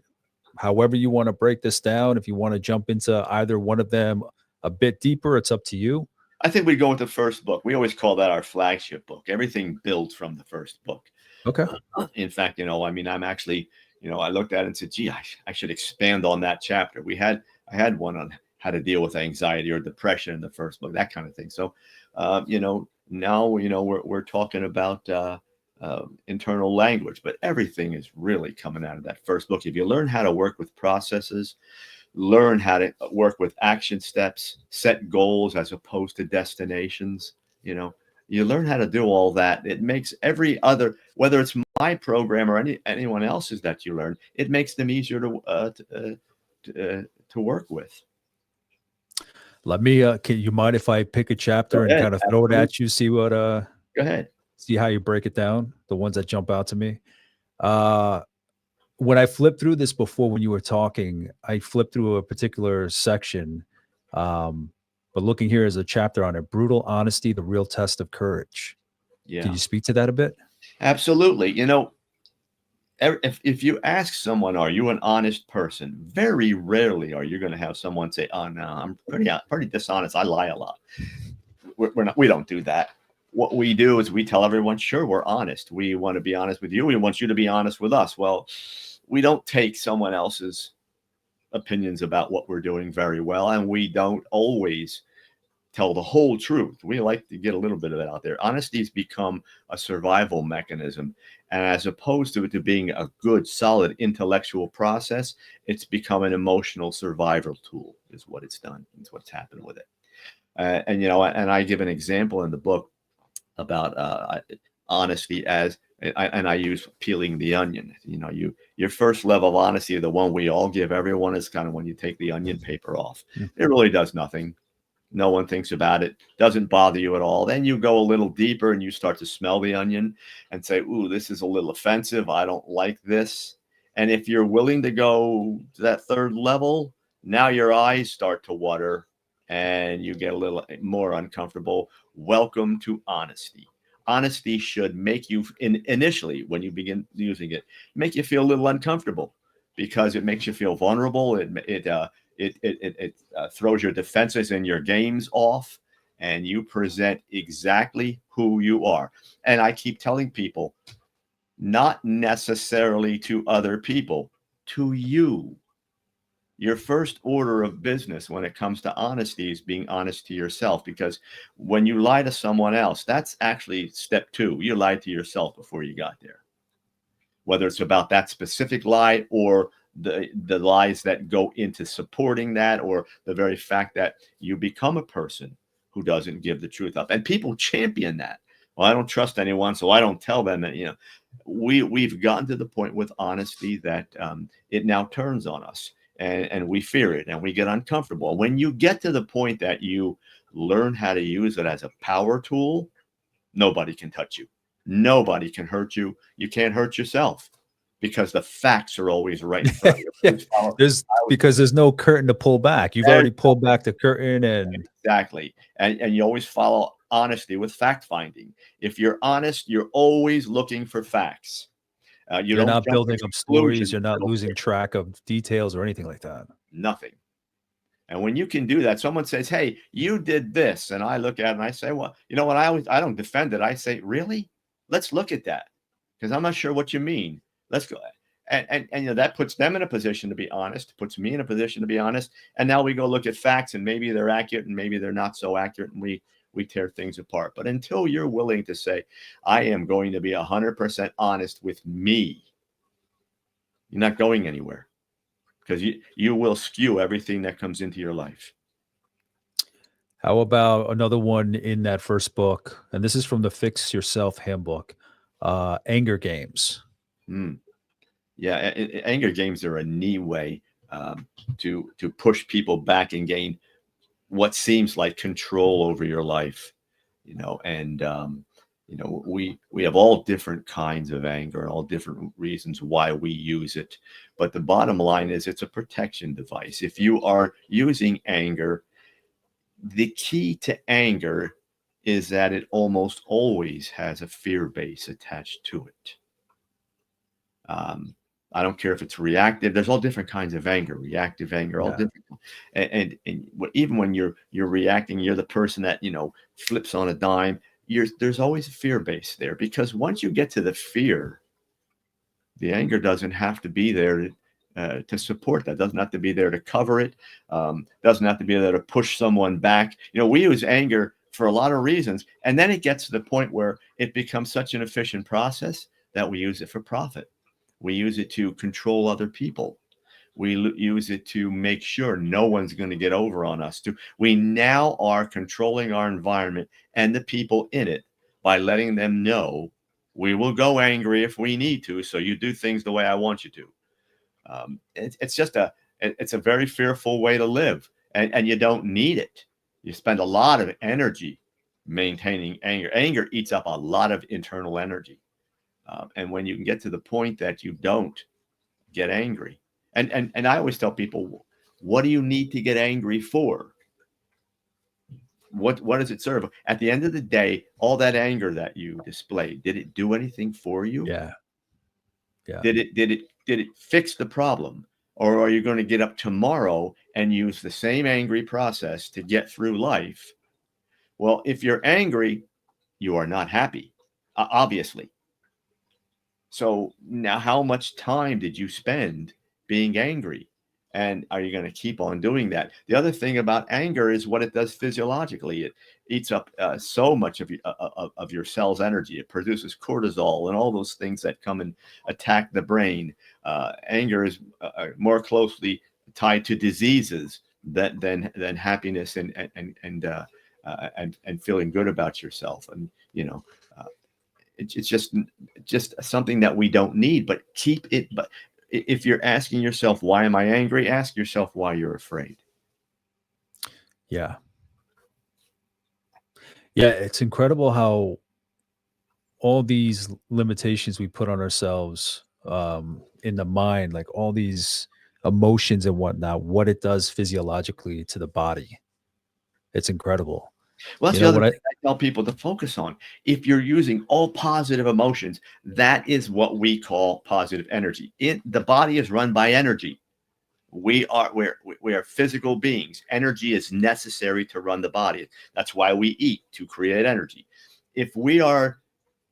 However you want to break this down, if you want to jump into either one of them a bit deeper, it's up to you. I think we go with the first book. We always call that our flagship book. Everything builds from the first book. Okay. In fact, I mean, I'm actually, I looked at it and said, gee, I should expand on that chapter. I had one on how to deal with anxiety or depression in the first book, that kind of thing. So, now, we're talking about internal language, but everything is really coming out of that first book. If you learn how to work with processes, learn how to work with action steps, set goals as opposed to destinations, you learn how to do all that. It makes every other, whether it's my program or anyone else's that you learn, it makes them easier to work with. Let me, can you mind if I pick a chapter Go and ahead. kind of throw it Absolutely. at you, see what, Go ahead. see how you break it down, the ones that jump out to me? Uh, when I flipped through this before when you were talking, I flipped through a particular section. But looking here is a chapter on it, brutal honesty, the real test of courage. Can Yeah, you speak to that a bit? absolutely. If you ask someone, are you an honest person? Very rarely are you going to have someone say, oh, no, I'm pretty dishonest. I lie a lot. We don't do that. What we do is we tell everyone, sure, we're honest. We want to be honest with you. We want you to be honest with us. Well, we don't take someone else's opinions about what we're doing very well, and we don't always tell the whole truth. We like to get a little bit of it out there. Honesty's become a survival mechanism. And as opposed to it to being a good, solid intellectual process, it's become an emotional survival tool, is what it's done. It's what's happened with it. And I give an example in the book about honesty and I use peeling the onion. Your first level of honesty, the one we all give everyone, is kind of when you take the onion paper off. It really does nothing. No one thinks about it, doesn't bother you at all. Then you go a little deeper and you start to smell the onion and say, ooh, this is a little offensive. I don't like this. And if you're willing to go to that third level, now your eyes start to water and you get a little more uncomfortable. Welcome to honesty. Honesty should make you, initially, when you begin using it, make you feel a little uncomfortable because it makes you feel vulnerable. It throws your defenses and your games off, and you present exactly who you are. And I keep telling people, not necessarily to other people, to you. Your first order of business when it comes to honesty is being honest to yourself, because when you lie to someone else, that's actually step 2. You lied to yourself before you got there. Whether it's about that specific lie or the lies that go into supporting that, or the very fact that you become a person who doesn't give the truth up. And people champion that. Well, I don't trust anyone, so I don't tell them that. We've gotten to the point with honesty that it now turns on us, and we fear it, and we get uncomfortable. When you get to the point that you learn how to use it as a power tool, nobody can touch you. Nobody can hurt you. You can't hurt yourself because the facts are always right in front of you. Because there's no curtain to pull back. You've already pulled back the curtain, and exactly. And you always follow honesty with fact finding. If you're honest, you're always looking for facts. You you're don't not jump building to up stories. conclusions You're not real losing quick. track of details or anything like that. Nothing. And when you can do that, someone says, hey, you did this. And I look at it and I say, well, you know what? I don't defend it. I say, really? Let's look at that, because I'm not sure what you mean. Let's go. And that puts them in a position to be honest, puts me in a position to be honest. And now we go look at facts, and maybe they're accurate and maybe they're not so accurate. And we tear things apart. But until you're willing to say, I am going to be 100% honest with me, you're not going anywhere, because you will skew everything that comes into your life. How about another one in that first book? And this is from the Fix Yourself Handbook. Anger games. Mm. Yeah, anger games are a neat way to push people back and gain what seems like control over your life. And we have all different kinds of anger, all different reasons why we use it. But the bottom line is it's a protection device. If you are using anger, the key to anger is that it almost always has a fear base attached to it. I don't care if it's reactive. There's all different kinds of anger, reactive anger, all Yeah. different. And even when you're reacting, you're the person that flips on a dime. There's always a fear base there, because once you get to the fear, the anger doesn't have to be there to support that. Doesn't have to be there to cover it. Doesn't have to be there to push someone back. We use anger for a lot of reasons, and then it gets to the point where it becomes such an efficient process that we use it for profit. We use it to control other people. We use it to make sure no one's going to get over on us. We now are controlling our environment and the people in it by letting them know we will go angry if we need to. So you do things the way I want you to. It's a very fearful way to live, and you don't need it. You spend a lot of energy maintaining anger. Anger eats up a lot of internal energy. And when you can get to the point that you don't get angry, and I always tell people, what do you need to get angry for? What does it serve? At the end of the day, all that anger that you displayed, did it do anything for you? Yeah. Yeah. Did it fix the problem? Or are you going to get up tomorrow and use the same angry process to get through life? Well, if you're angry, you are not happy, obviously. So now, how much time did you spend being angry? And are you going to keep on doing that? The other thing about anger is what it does physiologically. It eats up so much of your cell's energy. It produces cortisol and all those things that come and attack the brain. Anger is more closely tied to diseases than happiness and feeling good about yourself. And it's just something that we don't need. But keep it. But if you're asking yourself, why am I angry? Ask yourself why you're afraid. Yeah. Yeah. It's incredible how all these limitations we put on ourselves in the mind, like all these emotions and whatnot, what it does physiologically to the body. It's incredible. Well, that's You the know other what I thing I tell people to focus on. If you're using all positive emotions, that is what we call positive energy. The body is run by energy. We are physical beings. Energy is necessary to run the body. That's why we eat, to create energy. If we are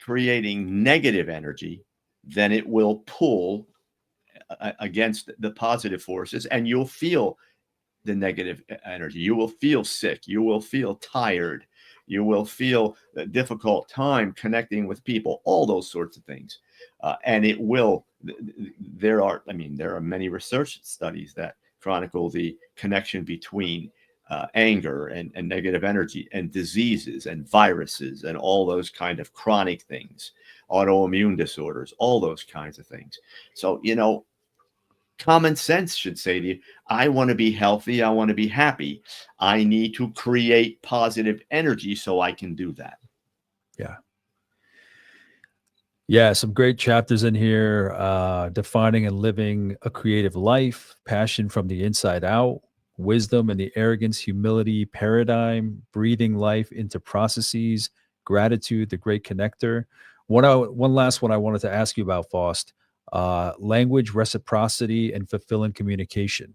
creating negative energy, then it will pull against the positive forces, and you'll feel the negative energy. You will feel sick. You will feel tired. You will feel a difficult time connecting with people, all those sorts of things. And it will, there are many research studies that chronicle the connection between anger and negative energy and diseases and viruses and all those kind of chronic things, autoimmune disorders, all those kinds of things. So, common sense should say to you, I want to be healthy. I want to be happy. I need to create positive energy so I can do that. Yeah. Yeah, some great chapters in here. Defining and living a creative life, passion from the inside out, wisdom and the arrogance, humility, paradigm, breathing life into processes, gratitude, the great connector. One last one I wanted to ask you about, Faust. Language, reciprocity, and fulfilling communication.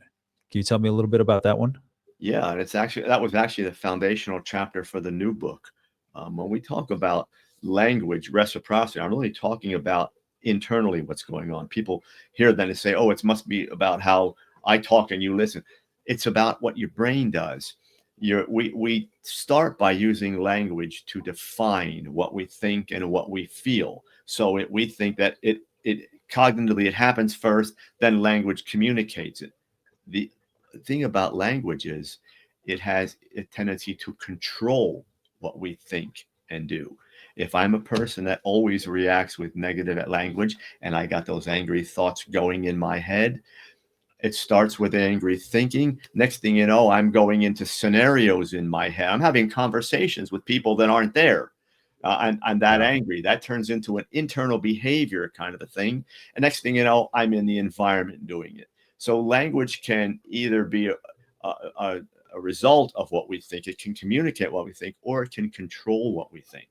Can you tell me a little bit about that one? Yeah, and that was actually the foundational chapter for the new book. When we talk about language, reciprocity, I'm really talking about internally what's going on. People hear that and say, "Oh, it must be about how I talk and you listen." It's about what your brain does. We start by using language to define what we think and what we feel. So we think that it cognitively it happens first, then language communicates it. The thing about language is it has a tendency to control what we think and do. If I'm a person that always reacts with negative language and I got those angry thoughts going in my head, it starts with angry thinking. Next thing you know, I'm going into scenarios in my head. I'm having conversations with people that aren't there. I'm that Yeah. angry. That turns into an internal behavior kind of a thing. And next thing you know, I'm in the environment doing it. So language can either be a result of what we think, it can communicate what we think, or it can control what we think.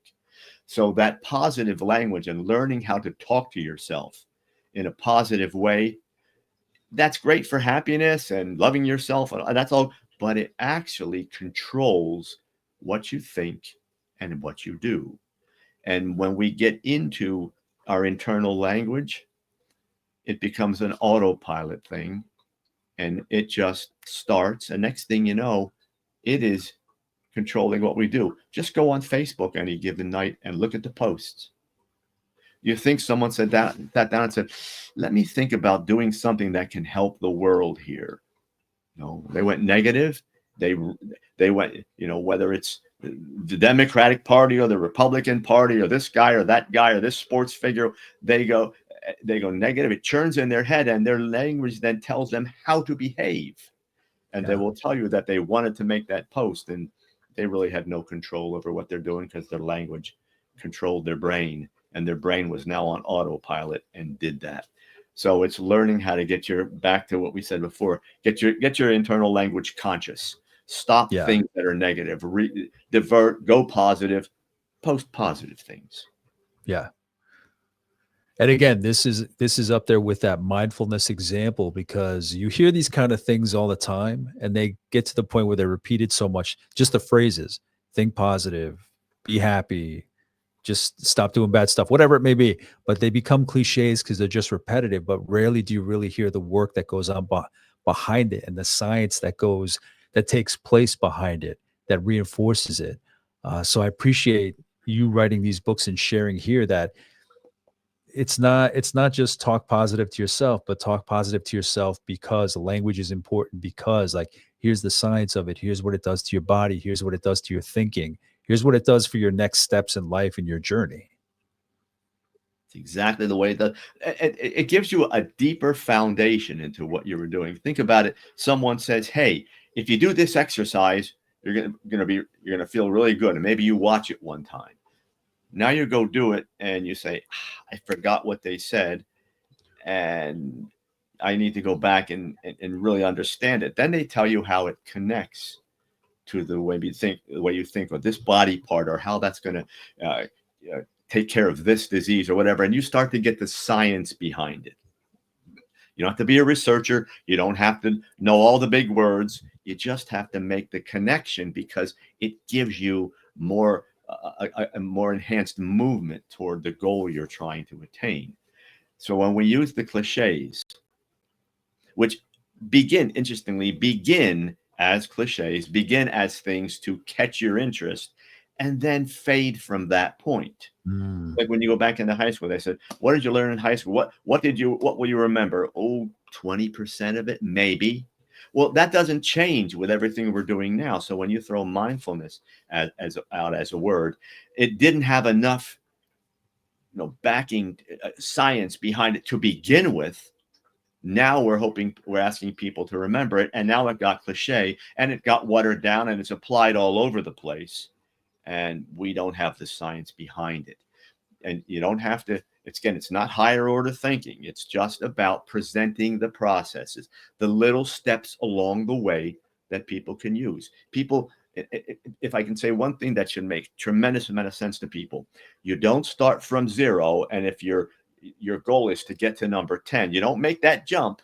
So that positive language and learning how to talk to yourself in a positive way, that's great for happiness and loving yourself. And that's all, but it actually controls what you think and what you do. And when we get into our internal language, it becomes an autopilot thing, and it just starts. And next thing you know, it is controlling what we do. Just go on Facebook any given night and look at the posts. You think someone said that down and said, let me think about doing something that can help the world here. No, they went negative. They went, whether it's the Democratic Party or the Republican Party or this guy or that guy or this sports figure, they go negative. It churns in their head, and their language then tells them how to behave. And they will tell you that they wanted to make that post, and they really had no control over what they're doing because their language controlled their brain, and their brain was now on autopilot and did that. So it's learning how to back to what we said before, get your internal language conscious. Stop things that are negative, divert, go positive, post positive things. Yeah. And again, this is up there with that mindfulness example, because you hear these kind of things all the time, and they get to the point where they're repeated so much, just the phrases, think positive, be happy, just stop doing bad stuff, whatever it may be. But they become cliches because they're just repetitive, but rarely do you really hear the work that goes on behind it, and the science that takes place behind it, that reinforces it. So I appreciate you writing these books and sharing here that it's not just talk positive to yourself, but talk positive to yourself because language is important, because like, here's the science of it. Here's what it does to your body. Here's what it does to your thinking. Here's what it does for your next steps in life and your journey. It's exactly the way that it gives you a deeper foundation into what you were doing. Think about it. Someone says, hey, if you do this exercise, you're gonna feel really good. And maybe you watch it one time. Now you go do it and you say, I forgot what they said, and I need to go back and really understand it. Then they tell you how it connects to the way you think, or this body part, or how that's going to take care of this disease or whatever. And you start to get the science behind it. You don't have to be a researcher. You don't have to know all the big words. You just have to make the connection, because it gives you a more enhanced movement toward the goal you're trying to attain. So when we use the cliches, which begin as cliches, begin as things to catch your interest, and then fade from that point. Like when you go back into high school, they said, what did you learn in high school? What will you remember? 20% of it, maybe. Well, that doesn't change with everything we're doing now. So when you throw mindfulness out as a word, it didn't have enough, backing science behind it to begin with. Now we're asking people to remember it, and now it got cliche, and it got watered down, and it's applied all over the place, and we don't have the science behind it. And you don't have to. It's not higher order thinking. It's just about presenting the processes, the little steps along the way that people can use. People, if I can say one thing that should make tremendous amount of sense to people, you don't start from zero. And if your goal is to get to number 10, you don't make that jump.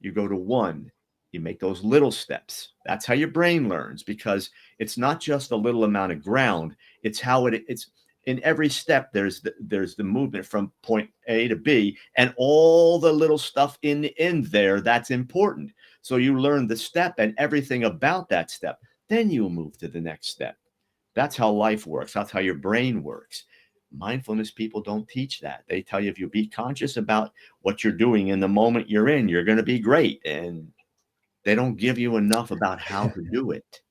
You go to 1. You make those little steps. That's how your brain learns, because it's not just a little amount of ground. It's how it's in every step. There's the movement from point A to B, and all the little stuff in the end there that's important. So you learn the step and everything about that step. Then you move to the next step. That's how life works. That's how your brain works. Mindfulness people don't teach that. They tell you, if you be conscious about what you're doing in the moment you're in, you're going to be great. And they don't give you enough about how to do it.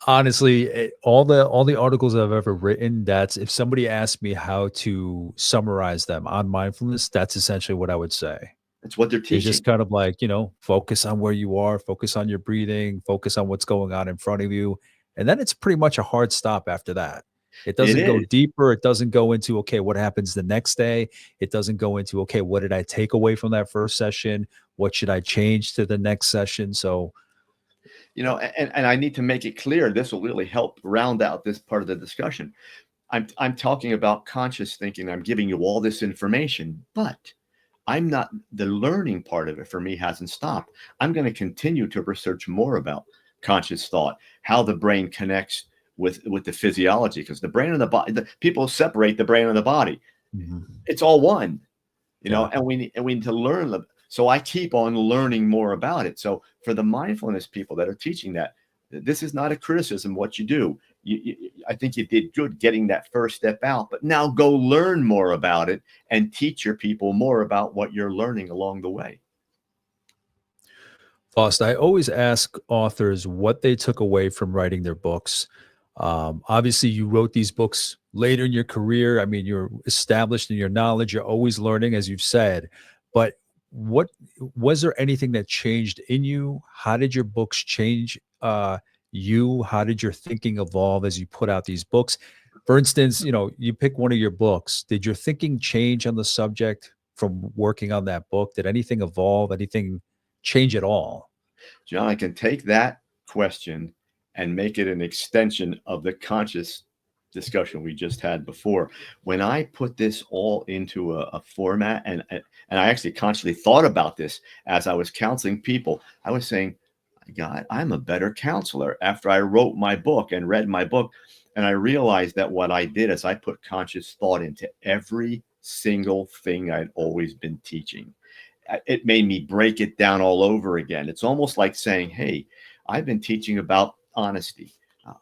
Honestly, all the articles I've ever written, that's, if somebody asked me how to summarize them on mindfulness, that's essentially what I would say. It's what they're teaching. It's just kind of like, focus on where you are, focus on your breathing, focus on what's going on in front of you. And then it's pretty much a hard stop after that. It doesn't go deeper. It doesn't go into, okay, what happens the next day? It doesn't go into, okay, what did I take away from that first session? What should I change to the next session? So, and I need to make it clear, this will really help round out this part of the discussion. I'm talking about conscious thinking. I'm giving you all this information, but I'm not, the learning part of it for me hasn't stopped. I'm going to continue to research more about conscious thought, how the brain connects with the physiology, because the brain and the body, people separate the brain and the body. mm-hmm. It's all one. Yeah. and we need to learn. So I keep on learning more about it. So for the mindfulness people that are teaching that, this is not a criticism what you do. I think you did good getting that first step out, but now go learn more about it and teach your people more about what you're learning along the way. Faust, I always ask authors what they took away from writing their books. Obviously, you wrote these books later in your career. I mean, you're established in your knowledge. You're always learning, as you've said. But what was there anything that changed in you? How did your books change you? How did your thinking evolve as you put out these books? For instance, you pick one of your books. Did your thinking change on the subject from working on that book? Did anything evolve? Anything change at all? John, I can take that question and make it an extension of the conscious discussion we just had before. When I put this all into a format, and I actually consciously thought about this as I was counseling people, I was saying, God, I'm a better counselor after I wrote my book and read my book. And I realized that what I did is I put conscious thought into every single thing I'd always been teaching. It made me break it down all over again. It's almost like saying, hey, I've been teaching about honesty. Uh,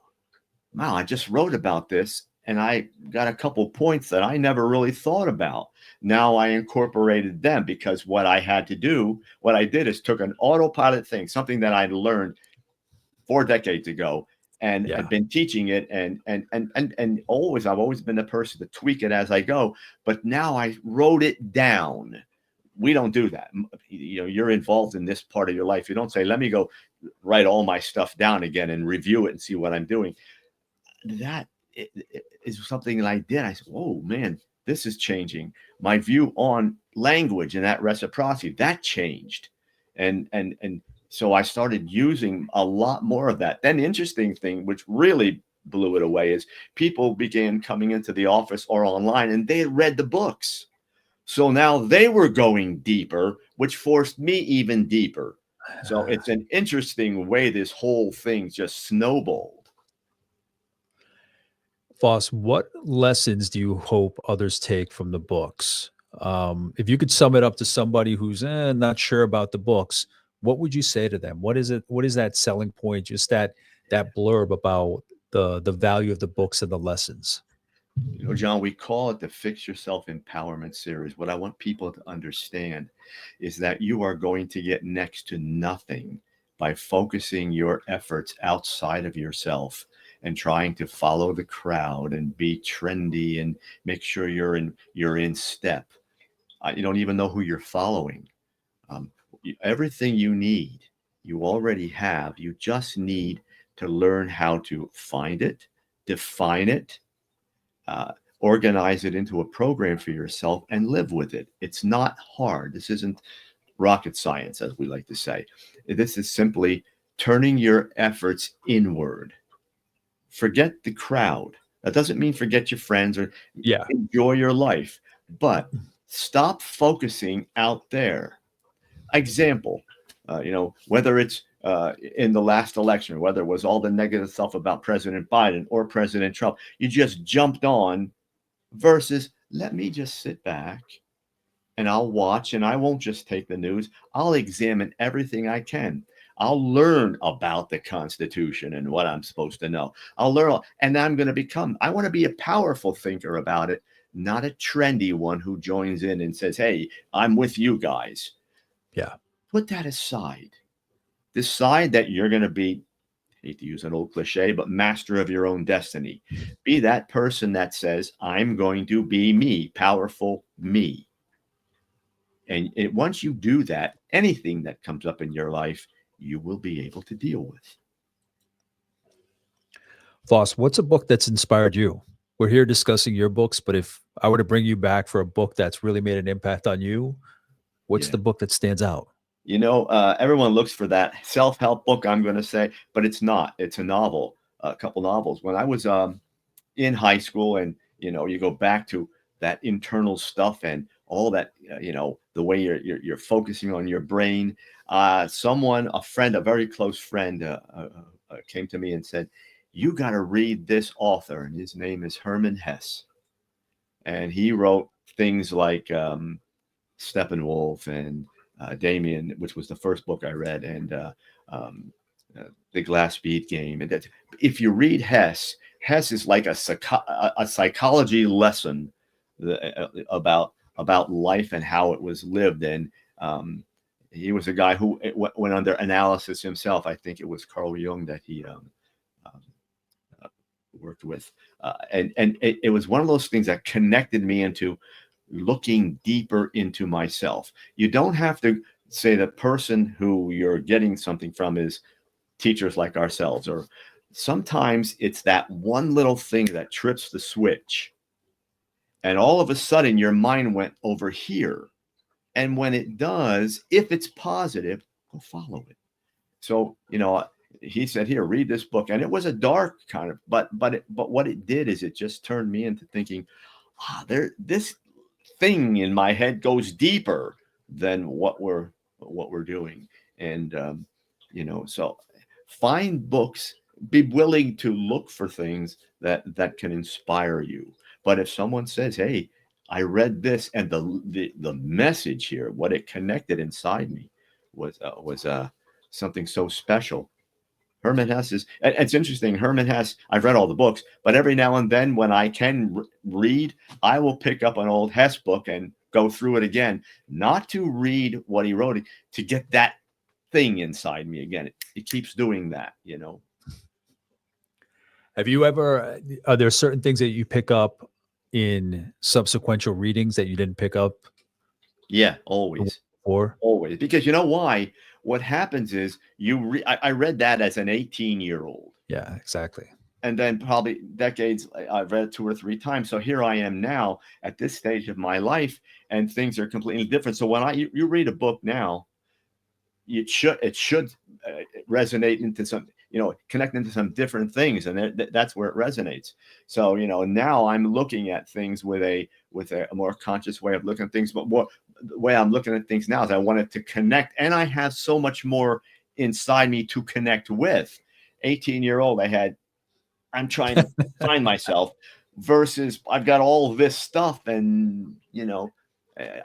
wow, I just wrote about this and I got a couple points that I never really thought about. Now I incorporated them because what I did is took an autopilot thing, something that I learned 4 decades ago and Yeah. had been teaching it and always I've always been the person to tweak it as I go, but now I wrote it down. We don't do that. You're involved in this part of your life. You don't say, let me go write all my stuff down again and review it and see what I'm doing. That is something that I did. I said, oh man, this is changing my view on language and that reciprocity that changed. And so I started using a lot more of that. Then the interesting thing, which really blew it away, is people began coming into the office or online and they had read the books. So now they were going deeper, which forced me even deeper. So it's an interesting way this whole thing just snowballed. Voss, what lessons do you hope others take from the books? If you could sum it up to somebody who's not sure about the books, what would you say to them? What is it? What is that selling point? Just that blurb about the value of the books and the lessons. John, we call it the Fix Yourself Empowerment Series. What I want people to understand is that you are going to get next to nothing by focusing your efforts outside of yourself and trying to follow the crowd and be trendy and make sure you're in step. You don't even know who you're following. Um, Everything you need, you already have. You just need to learn how to find it, define it, organize it into a program for yourself and live with it. It's not hard. This isn't rocket science, as we like to say. This is simply turning your efforts inward. Forget the crowd. That doesn't mean forget your friends or Yeah. enjoy your life, but stop focusing out there. Example, whether it's in the last election, whether it was all the negative stuff about President Biden or President Trump, you just jumped on versus let me just sit back and I'll watch and I won't just take the news. I'll examine everything I can. I'll learn about the Constitution and what I'm supposed to know. I'll learn, and I want to be a powerful thinker about it, not a trendy one who joins in and says, hey, I'm with you guys. Yeah. Put that aside. Decide that you're going to be, hate to use an old cliche, but master of your own destiny. Be that person that says, I'm going to be me, powerful me. And once you do that, anything that comes up in your life, you will be able to deal with. Voss, what's a book that's inspired you? We're here discussing your books, but if I were to bring you back for a book that's really made an impact on you, what's Yeah. the book that stands out? Everyone looks for that self-help book, I'm going to say, but it's not. It's a novel, a couple novels. When I was in high school and, you go back to that internal stuff and all that, the way you're focusing on your brain. A friend, a very close friend came to me and said, you got to read this author. And his name is Herman Hesse. And he wrote things like Steppenwolf and Damien, which was the first book I read, and um, the Glass Bead Game. And that, if you read Hess, Hess is like a psychology lesson about life and how it was lived. And he was a guy who went under analysis himself. I think it was Carl Jung that he um, worked with, and it was one of those things that connected me into looking deeper into myself. You don't have to say the person who you're getting something from is teachers like ourselves, or sometimes it's that one little thing that trips the switch, and all of a sudden your mind went over here. And when it does, if it's positive, go follow it. So, he said, here, read this book. And it was a dark kind of, but what it did is it just turned me into thinking, this thing in my head goes deeper than what we're doing. And, so find books, be willing to look for things that can inspire you. But if someone says, hey, I read this, and the message here, what it connected inside me was something so special. Herman Hesse is, and it's interesting. Herman Hesse, I've read all the books, but every now and then when I can read, I will pick up an old Hesse book and go through it again, not to read what he wrote, to get that thing inside me again. It keeps doing that, Have you ever, are there certain things that you pick up in subsequential readings that you didn't pick up Yeah, always. before? Always. Because you know why? What happens is I read that as an 18-year-old. Yeah, exactly. And then probably decades, I've read it 2 or 3 times. So here I am now at this stage of my life, and things are completely different. So when you read a book now, it should resonate into some, connect into some different things, and that's where it resonates. So now I'm looking at things with a more conscious way of looking at things. But the way I'm looking at things now is I wanted to connect, and I have so much more inside me to connect with. 18-year-old, I'm trying to find myself, versus I've got all this stuff, and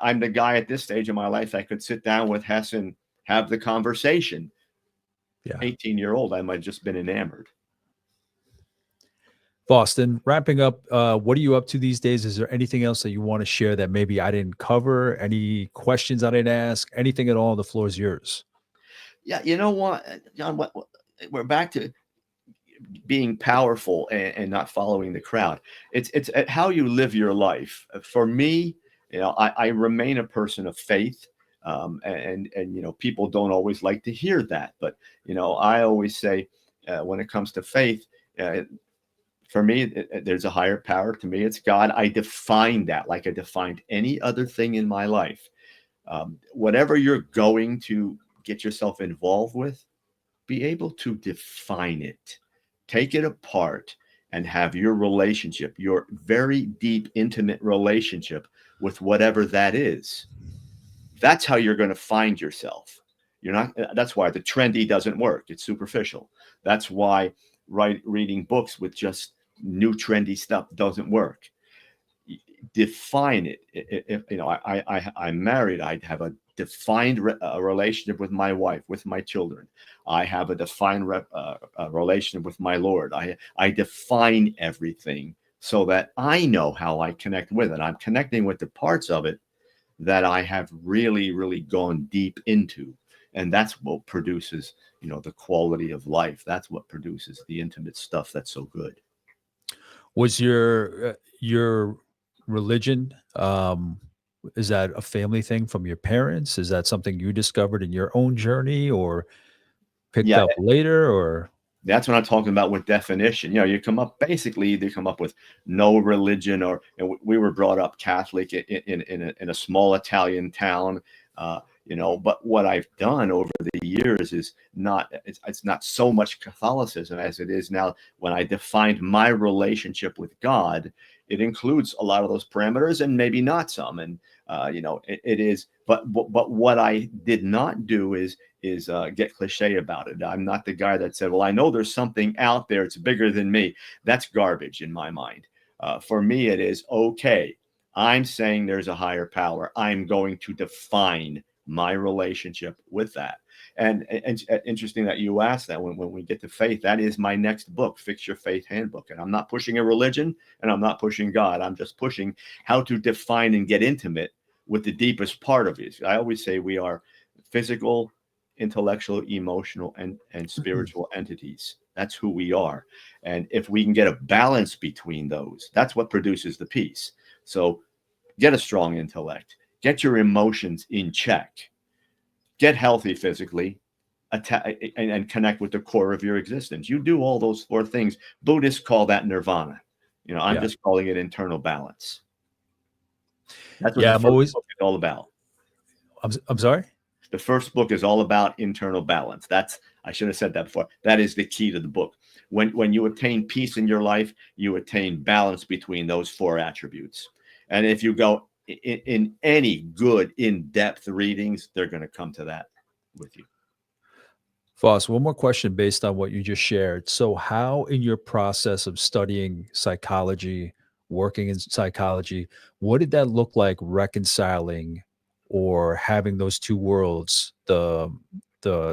I'm the guy at this stage of my life that could sit down with Hess and have the conversation. Yeah. 18-year-old, I might have just been enamored. Boston, wrapping up, what are you up to these days? Is there anything else that you want to share that maybe I didn't cover? Any questions I didn't ask? Anything at all? The floor is yours. Yeah, you know what, John, we're back to being powerful and not following the crowd. It's how you live your life. For me, I remain a person of faith. And people don't always like to hear that, but I always say, when it comes to faith, for me, there's a higher power. To me, it's God. I define that like I defined any other thing in my life. Whatever you're going to get yourself involved with, be able to define it, take it apart, and have your relationship, your very deep, intimate relationship with whatever that is. That's how you're going to find yourself. That's why the trendy doesn't work. It's superficial. That's why reading books with just new trendy stuff doesn't work. Define it. If I'm married, I have a defined relationship with my wife, with my children. I have a defined relationship with my Lord. I define everything so that I know how I connect with it. I'm connecting with the parts of it that I have really, really gone deep into. And that's what produces, the quality of life. That's what produces the intimate stuff that's so good. Was your religion, is that a family thing from your parents? Is that something you discovered in your own journey or picked up later? Or that's what I'm talking about with definition. You come up with no religion, and we were brought up Catholic in a small Italian town, but what I've done over the years is it's not so much Catholicism as it is now. When I defined my relationship with God, it includes a lot of those parameters and maybe not some. And, it is, but what I did not do is get cliche about it. I'm not the guy that said, well, I know there's something out there. It's bigger than me. That's garbage in my mind. For me, it is, okay, I'm saying there's a higher power. I'm going to define my relationship with that. And interesting that you asked that. When we get to faith, that is my next book, Fix Your Faith Handbook. And I'm not pushing a religion, and I'm not pushing God. I'm just pushing how to define and get intimate with the deepest part of it. I always say we are physical, intellectual, emotional, and spiritual entities. That's who we are. And if we can get a balance between those, that's what produces the peace. So get a strong intellect, get your emotions in check, get healthy physically, and connect with the core of your existence. You do all those four things. Buddhists call that nirvana. I'm Yeah. just calling it internal balance. That's what Yeah. the first book is all about. I'm sorry. The first book is all about internal balance. I should have said that before. That is the key to the book. When you attain peace in your life, you attain balance between those four attributes. And if you go in any good in-depth readings, they're going to come to that with you. Faust, one more question based on what you just shared. So, how in your process of studying psychology, working in psychology, what did that look like reconciling or having those two worlds, the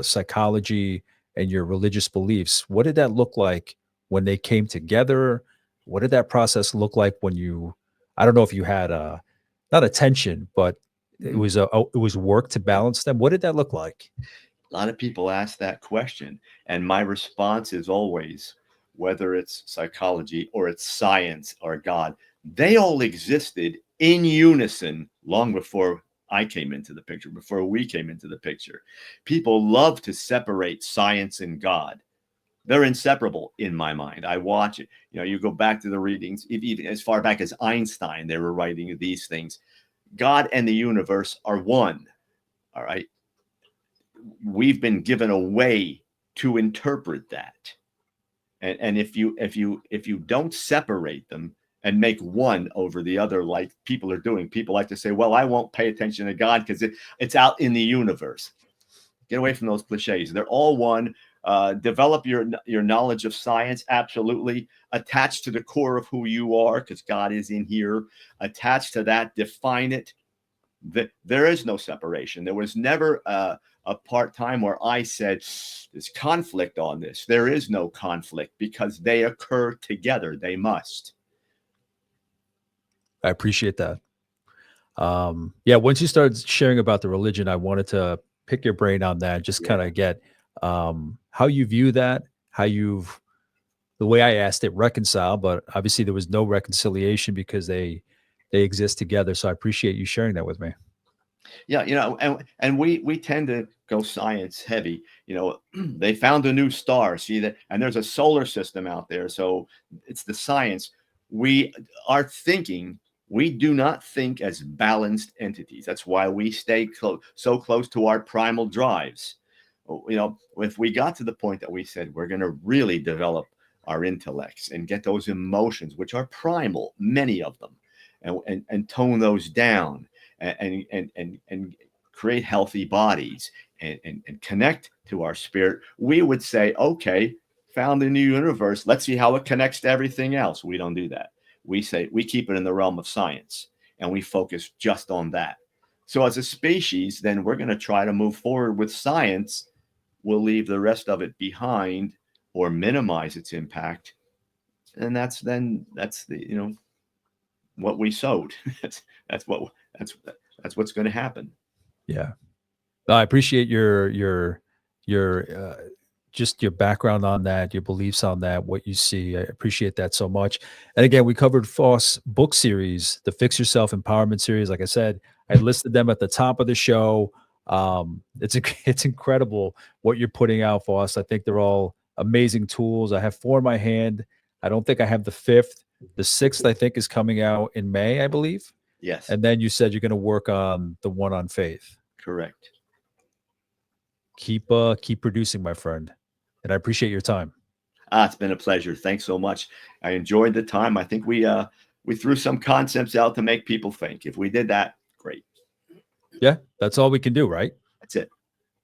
psychology and your religious beliefs? What did that look like when they came together? What did that process look like when I don't know if you had not a tension, but it was it was work to balance them. What did that look like? A lot of people ask that question, and my response is always, whether it's psychology or it's science or God, they all existed in unison long before I came into the picture, before we came into the picture. People love to separate science and God. They're inseparable in my mind. I watch it. You go back to the readings, even as far back as Einstein, they were writing these things. God and the universe are one. All right. We've been given a way to interpret that. And if you don't separate them and make one over the other, like people are doing, people like to say, well, I won't pay attention to God because it's out in the universe. Get away from those cliches. They're all one. Develop your knowledge of science. Absolutely. Attached to the core of who you are, because God is in here. Attached to that, define it. There is no separation. There was never a part-time where I said, there's conflict on this. There is no conflict because they occur together. They must. I appreciate that. Yeah, once you started sharing about the religion, I wanted to pick your brain on that, just kind of get how you view that, the way I asked it, reconcile, but obviously there was no reconciliation because they exist together. So I appreciate you sharing that with me. Yeah, and we tend to go science heavy. They found a new star. See that, and there's a solar system out there. So it's the science. We are thinking. We do not think as balanced entities. That's why we stay so close to our primal drives. If we got to the point that we said we're going to really develop our intellects and get those emotions, which are primal, many of them, and tone those down and create healthy bodies and connect to our spirit, we would say, okay, found a new universe. Let's see how it connects to everything else. We don't do that. We say we keep it in the realm of science and we focus just on that. So as a species, then we're going to try to move forward with science. We'll leave the rest of it behind or minimize its impact. And that's the, what we sowed. that's what's going to happen. Yeah. I appreciate your just your background on that, your beliefs on that, what you see. I appreciate that so much. And again, we covered Faust's book series, the Fix Yourself Empowerment series. Like I said, I listed them at the top of the show. It's incredible what you're putting out, Faust. I think they're all amazing tools. I have 4 in my hand. I don't think I have the 5th. The 6th, I think, is coming out in May, I believe. Yes. And then you said you're going to work on the one on faith. Correct. Keep producing, my friend. And I appreciate your time. It's been a pleasure. Thanks so much. I enjoyed the time. I think we threw some concepts out to make people think. If we did that, great. Yeah, that's all we can do, right? That's it.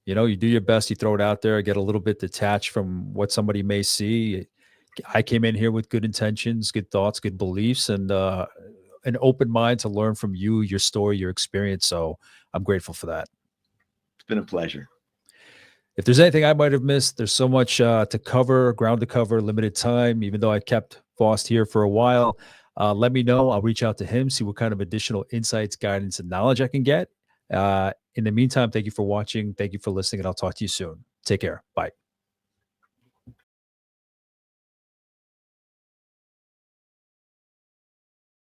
You do your best. You throw it out there, get a little bit detached from what somebody may see. I came in here with good intentions, good thoughts, good beliefs, and an open mind to learn from you, your story, your experience. So I'm grateful for that. It's been a pleasure. If there's anything I might have missed, there's so much to cover, ground to cover, limited time. Even though I kept Faust here for a while, let me know. I'll reach out to him, see what kind of additional insights, guidance, and knowledge I can get. In the meantime, thank you for watching. Thank you for listening, and I'll talk to you soon. Take care. Bye.